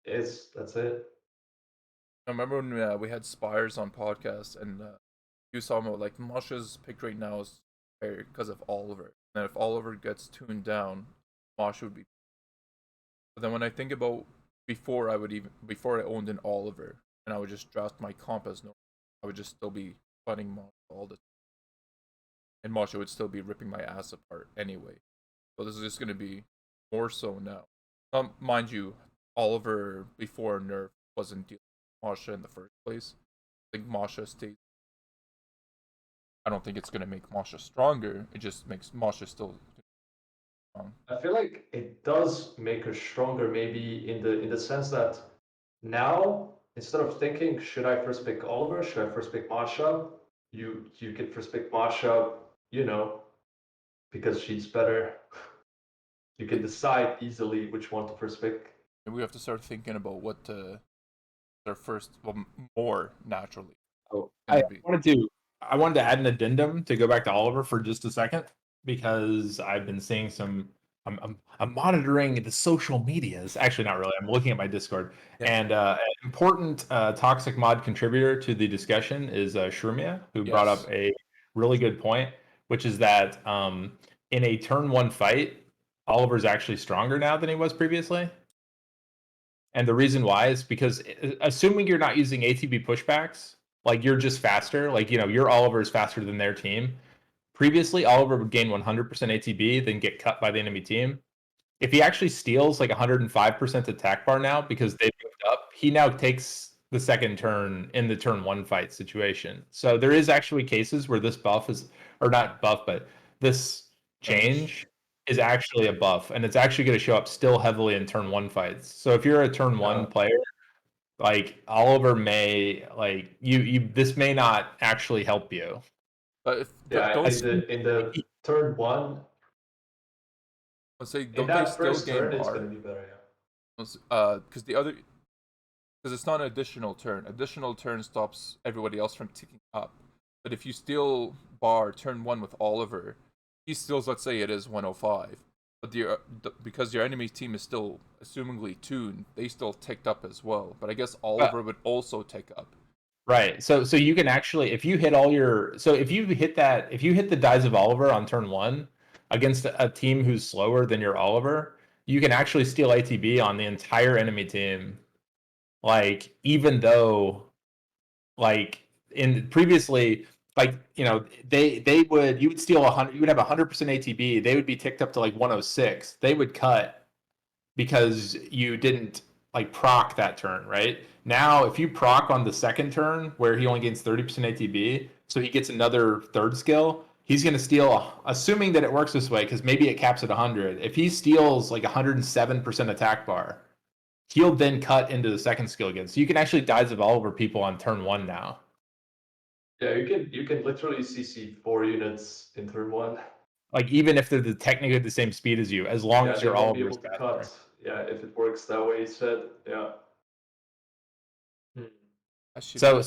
is. That's it. I remember when we had Spires on podcast, and you saw me like Masha's pick right now is fair because of Oliver. And if Oliver gets tuned down, Masha would be. But then when I think about before I owned an Oliver, and I would just draft my comp as normal, I would just still be fighting Masha all the time, and Masha would still be ripping my ass apart anyway. So this is just gonna be more so now. Mind you, Oliver before nerf wasn't dealing with Masha in the first place. I think Masha stays. I don't think it's gonna make Masha stronger. It just makes Masha still strong. I feel like it does make her stronger, maybe in the sense that now instead of thinking should I first pick Oliver, should I first pick Masha, you can first pick Masha, you know, because she's better. You can decide easily which one to first pick. And we have to start thinking about what their first, well, more naturally. Oh, gonna I be. wanted to add an addendum to go back to Oliver for just a second because I've been seeing some. I'm monitoring the social medias. Actually, not really. I'm looking at my Discord, and an important toxic mod contributor to the discussion is Shrumia, who brought up a really good point, which is that in a turn one fight, Oliver's actually stronger now than he was previously. And the reason why is because assuming you're not using ATB pushbacks, like you're just faster, like, you know, your Oliver is faster than their team. Previously, Oliver would gain 100% ATB, then get cut by the enemy team. If he actually steals like 105% attack bar now because they moved up, he now takes the second turn in the turn one fight situation. So there is actually cases where this buff is, or not buff, but this change is actually a buff, and it's actually going to show up still heavily in turn one fights. So if you're a turn one player, like Oliver may like you this may not actually help you. But if in the turn one, let's say in don't they that still first gain turn, it's bar? gonna be better. Yeah. Because it's not an additional turn. Additional turn stops everybody else from ticking up. But if you steal bar turn one with Oliver, he steals, let's say it is 105. But because your enemy team is still assumingly tuned, they still ticked up as well. But I guess Oliver would also tick up. Right. So you can actually, if you hit all your, so if you hit the dies of Oliver on turn one against a team who's slower than your Oliver, you can actually steal ATB on the entire enemy team. Like, even though, like, in previously, like, you know, you would steal 100, you would have 100% ATB, they would be ticked up to like 106. They would cut because you didn't like proc that turn, right? Now, if you proc on the second turn where he only gains 30% ATB, so he gets another third skill, he's going to steal, assuming that it works this way, because maybe it caps at 100. If he steals like 107% attack bar, he'll then cut into the second skill again. So you can actually dies of Oliver people on turn one now. Yeah, you can literally CC 4 units in turn one. Like, even if they're technically the same speed as you, as long as you're Oliver is faster. Cut. Yeah, if it works that way, he said. Yeah. So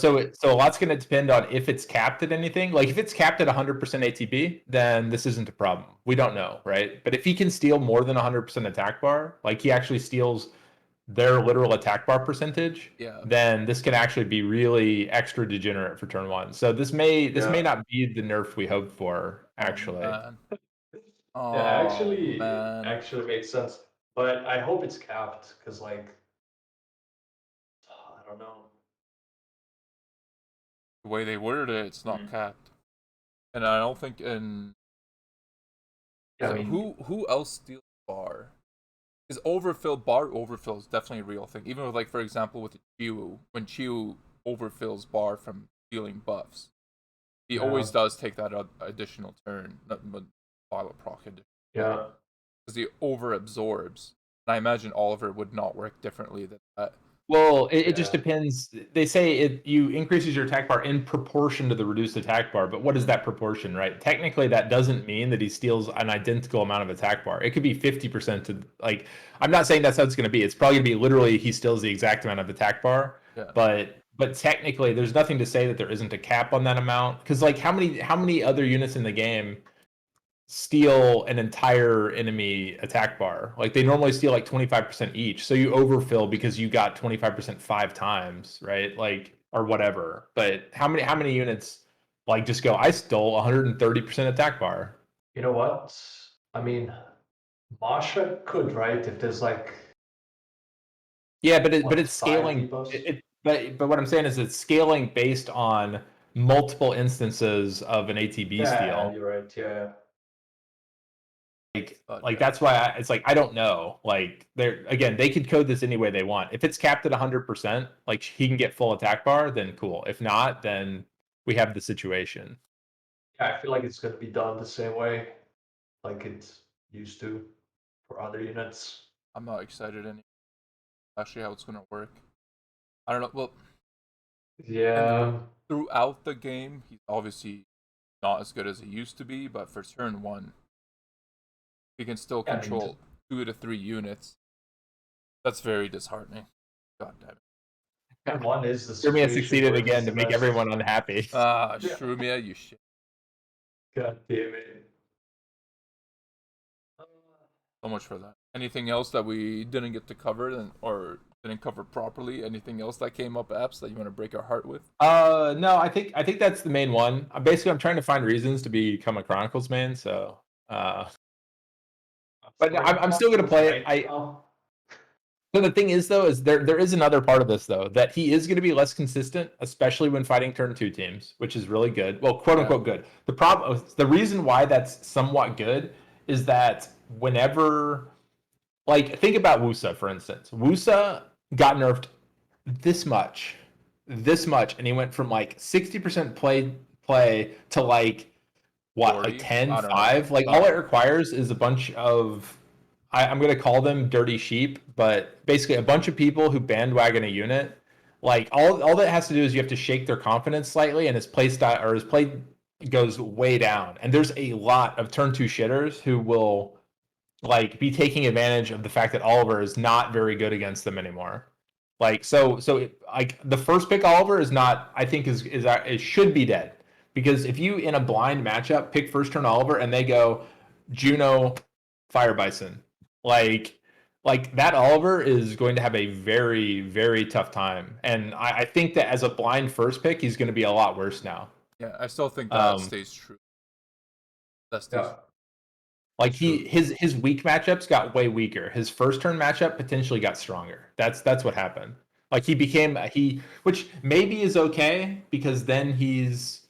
a lot's going to depend on if it's capped at anything. Like, if it's capped at 100% ATB, then this isn't a problem. We don't know, right? But if he can steal more than 100% attack bar, like he actually steals their literal attack bar percentage, then this can actually be really extra degenerate for turn one. So this may not be the nerf we hoped for, actually. Actually makes sense. But I hope it's capped, because like I don't know. The way they worded it, it's not capped. And I don't think who else steals bar? Because bar overfill is definitely a real thing. Even with, like, for example, with Chiu, when Chiu overfills bar from stealing buffs, he always does take that additional turn, but follow proc edition. Yeah. Because he over absorbs. And I imagine Oliver would not work differently than that. Well, it just depends. They say you increases your attack bar in proportion to the reduced attack bar, but what is that proportion, right? Technically, that doesn't mean that he steals an identical amount of attack bar. It could be 50% to, like, I'm not saying that's how it's going to be. It's probably going to be literally he steals the exact amount of attack bar, but but technically, there's nothing to say that there isn't a cap on that amount. Because like, how many other units in the game steal an entire enemy attack bar? Like they normally steal like 25% each. So you overfill because you got 25% 5 times, right? Like or whatever. But how many units like just go, I stole 130% attack bar? You know what? I mean, Masha could, right? If there's like Yeah, but what, it's 5 scaling. depots? But what I'm saying is it's scaling based on multiple instances of an ATB Yeah, steal. you're right. Yeah. Like that's why it's like I don't know. Like they're again, they could code this any way they want. If it's capped at 100%, like he can get full attack bar, then cool. If not, then we have the situation. Yeah, I feel like it's gonna be done the same way, like it used to for other units. I'm not excited any. Actually, how it's gonna work. I don't know. Well, Yeah. throughout the game, he's obviously not as good as he used to be. But for turn 1, he can still Yeah, I mean, control 2 to 3 units. That's very disheartening. God damn it. And one is the Sturmia situation succeeded where again it's to the make best. everyone unhappy. Ah, Yeah. Shrumia, you shit. God damn it. So much for that. Anything else that we didn't get to cover or didn't cover properly? Anything else that came up, apps that you want to break our heart with? No, I think that's the main one. I'm trying to find reasons to become a Chronicles main. So, but I'm still gonna play it. So the thing is, though, is there is another part of this though that he is going to be less consistent, especially when fighting turn 2 teams, which is really good. Well, quote unquote good. The reason why that's somewhat good is that whenever, like, think about Wusa for instance. Wusa got nerfed this much, and he went from like 60% play to like what, 40? like 10, I don't know. 5. Like all it requires is a bunch of I'm going to call them dirty sheep, but basically a bunch of people who bandwagon a unit. Like all that has to do is you have to shake their confidence slightly, and his play style or his play goes way down. And there's a lot of turn 2 shitters who will like be taking advantage of the fact that Oliver is not very good against them anymore. Like like the first pick Oliver is not, I think is it should be dead, because if you in a blind matchup pick first turn Oliver and they go Juno Fire Bison, like that Oliver is going to have a very, very tough time. And I think that as a blind first pick, he's going to be a lot worse now. Yeah, I still think that stays true. That stays. Yeah. Like his weak matchups got way weaker. His first turn matchup potentially got stronger. That's what happened. Like which maybe is okay, because then he's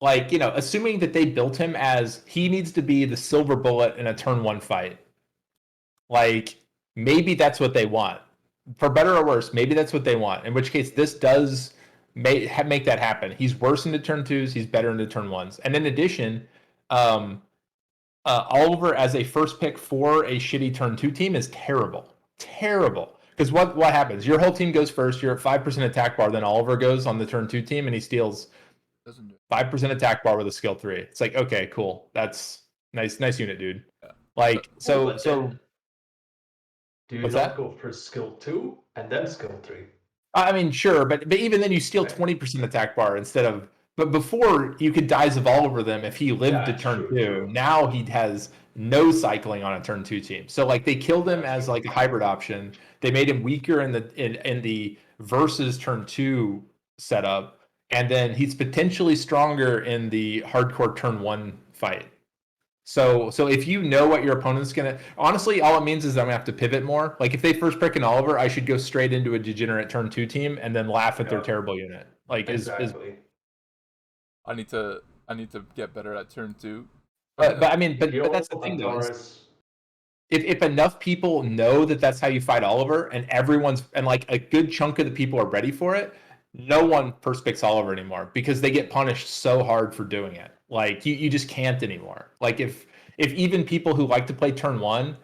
like, assuming that they built him as he needs to be the silver bullet in a turn 1 fight. Like maybe that's what they want. For better or worse, maybe that's what they want. In which case this does make that happen. He's worse into turn 2s, he's better into turn 1s. And in addition, Oliver as a first pick for a shitty turn 2 team is terrible. Because what happens? Your whole team goes first, you're at 5% attack bar, then Oliver goes on the turn 2 team and he steals 5% attack bar with a skill 3. It's like, okay, cool. That's nice unit, dude. Yeah. Like, so do you what's not that? go for skill 2 and then skill 3? I mean, sure, but even then you steal 20% attack bar instead of. But before you could Dies of over them if he lived to turn 2. True. Now he has no cycling on a turn 2 team. So like they killed him as like a hybrid option. They made him weaker in the versus turn 2 setup, and then he's potentially stronger in the hardcore turn 1 fight. So if you know what your opponent's gonna, honestly, all it means is I'm gonna have to pivot more. Like if they first pick an Oliver, I should go straight into a degenerate turn 2 team and then laugh at their terrible unit. Like exactly. I need to get better at turn 2. But I mean, but that's the thing though. If enough people know that that's how you fight Oliver, and like a good chunk of the people are ready for it, no one first picks Oliver anymore because they get punished so hard for doing it. Like you just can't anymore. Like if even people who like to play turn 1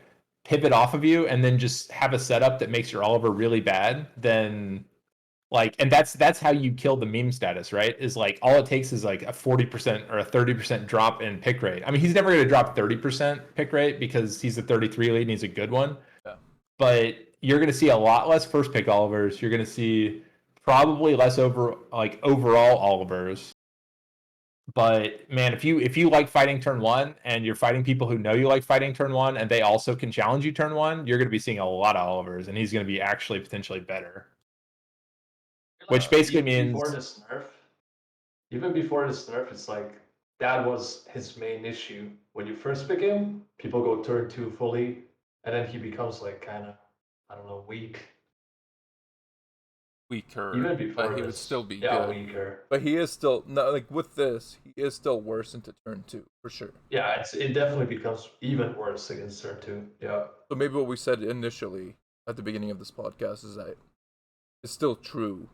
pivot off of you and then just have a setup that makes your Oliver really bad, then like, and that's how you kill the meme status, right? Is like all it takes is like a 40% or a 30% drop in pick rate. I mean, he's never going to drop 30% pick rate because he's a 33 lead and he's a good one. Yeah. But you're going to see a lot less first pick Olivers. You're going to see probably less overall Olivers. But man, if you like fighting turn 1 and you're fighting people who know you like fighting turn 1 and they also can challenge you turn 1, you're going to be seeing a lot of Olivers, and he's going to be actually potentially better. Which basically means even before this nerf, it's like that was his main issue. When you first pick him, people go turn 2 fully, and then he becomes like kind of, I don't know, weaker. Even before but he this, would still be good. Weaker. But he is still like with this, he is still worse into turn 2 for sure. Yeah, it definitely becomes even worse against turn 2. Yeah. So maybe what we said initially at the beginning of this podcast is that it's still true,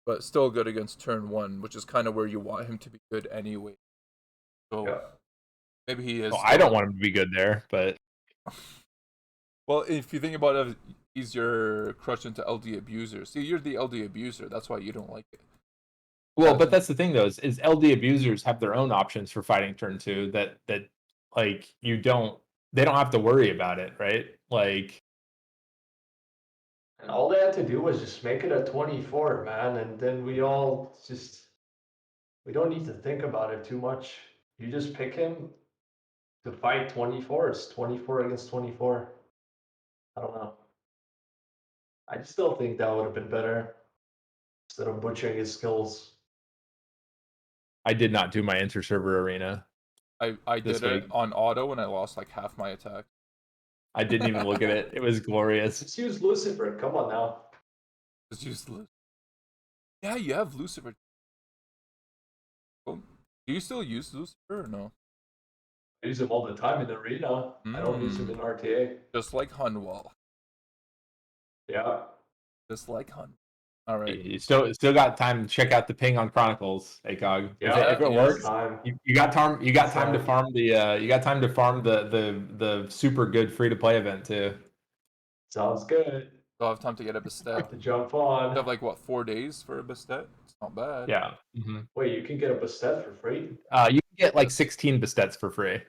but still good against turn 1, which is kind of where you want him to be good anyway. So maybe he is. Well, I don't want him to be good there, but well, if you think about it, he's your crush into LD abuser. See, you're the LD abuser. That's why you don't like it. Well, but that's the thing though, is LD abusers have their own options for fighting turn 2 that like they don't have to worry about it, right? Like, and all they had to do was just make it a 24, man, and then we don't need to think about it too much. You just pick him to fight 24s, 24 against 24. I don't know. I still think that would have been better instead of butchering his skills. I did not do my inter-server arena. I did it on auto and I lost like half my attack. I didn't even look at it. It was glorious. Just use Lucifer. Come on now. Just use Lucifer. Yeah, you have Lucifer. Well, do you still use Lucifer or no? I use him all the time in the arena. I don't use him in RTA. Just like Hunwall. Yeah. Just like Hun. All right. You still got time to check out the ping on Chronicles, ACOG. Yeah, if it works, you got time. You got time to farm the. You got time to farm the super good free to play event too. Sounds good. I'll have time to get a Bastet. To jump on. You have like what, 4 days for a Bastet? It's not bad. Yeah. Wait, you can get a Bastet for free? You can get like 16 Bastets for free.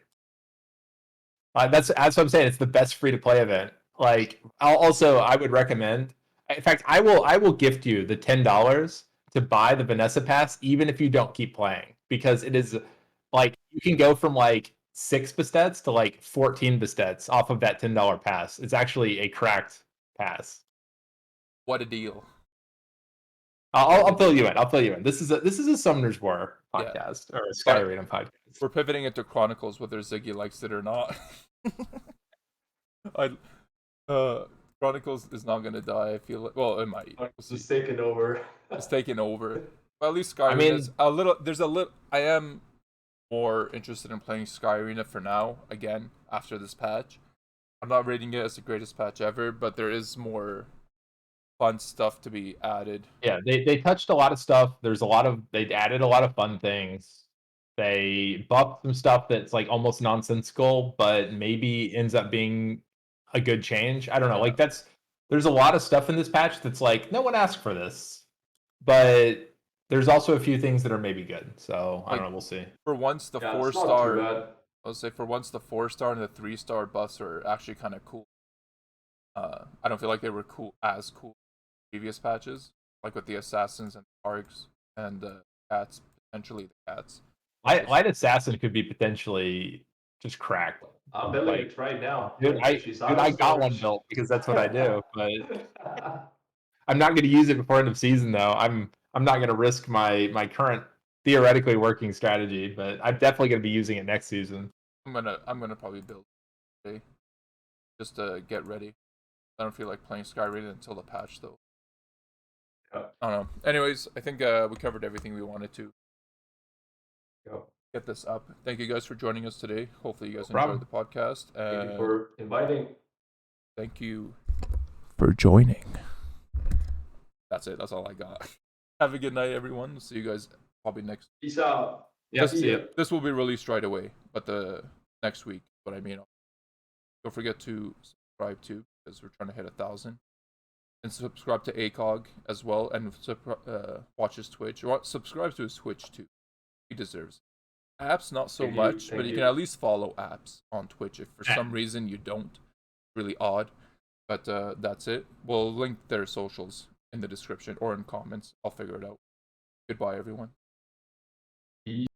That's what I'm saying. It's the best free to play event. Like, I would recommend. In fact, I will gift you the $10 to buy the Vanessa Pass, even if you don't keep playing, because it is like you can go from like 6 Bastets to like 14 Bastets off of that $10 pass. It's actually a cracked pass. What a deal! I'll fill you in. This is a Summoner's War podcast or a Sky Arena podcast. We're pivoting into Chronicles, whether Ziggy likes it or not. Chronicles is not gonna die. I feel like, well, it might. It's taking over. It's taking over. But at least Sky Arena is a little. There's a little. I am more interested in playing Sky Arena for now. Again, after this patch, I'm not rating it as the greatest patch ever, but there is more fun stuff to be added. Yeah, they touched a lot of stuff. They added a lot of fun things. They buffed some stuff that's like almost nonsensical, but maybe ends up being a good change. I don't know. Like there's a lot of stuff in this patch that's like no one asked for this, but there's also a few things that are maybe good. So I don't know. We'll see. For once, the 4-star. I'll say for once the 4-star and the 3-star buffs are actually kind of cool. I don't feel like they were as cool in previous patches, like with the assassins and the Hargs and the cats, potentially the cats. Light Assassin could be potentially just cracked. I'm building it right now. Dude, I got one built because that's what I do. But I'm not going to use it before end of season, though. I'm not going to risk my current theoretically working strategy, but I'm definitely going to be using it next season. I'm gonna probably build today, just to get ready. I don't feel like playing Sky Arena until the patch, though. I don't know. Anyways, I think we covered everything we wanted to. Get this up. Thank you guys for joining us today. Hopefully you guys enjoyed the podcast. Thank you for inviting. Thank you for joining. That's it. That's all I got. Have a good night, everyone. See you guys probably next. Peace out. Yeah, this will be released right away, but the next week. What I mean. Don't forget to subscribe too, because we're trying to hit 1,000. And subscribe to ACOG as well, and watch his Twitch. Or subscribe to his Twitch too. He deserves it. Apps not so much, but you can at least follow Apps on Twitch if for some reason you don't. Really odd, but that's it. We'll link their socials in the description or in comments. I'll figure it out. Goodbye, everyone.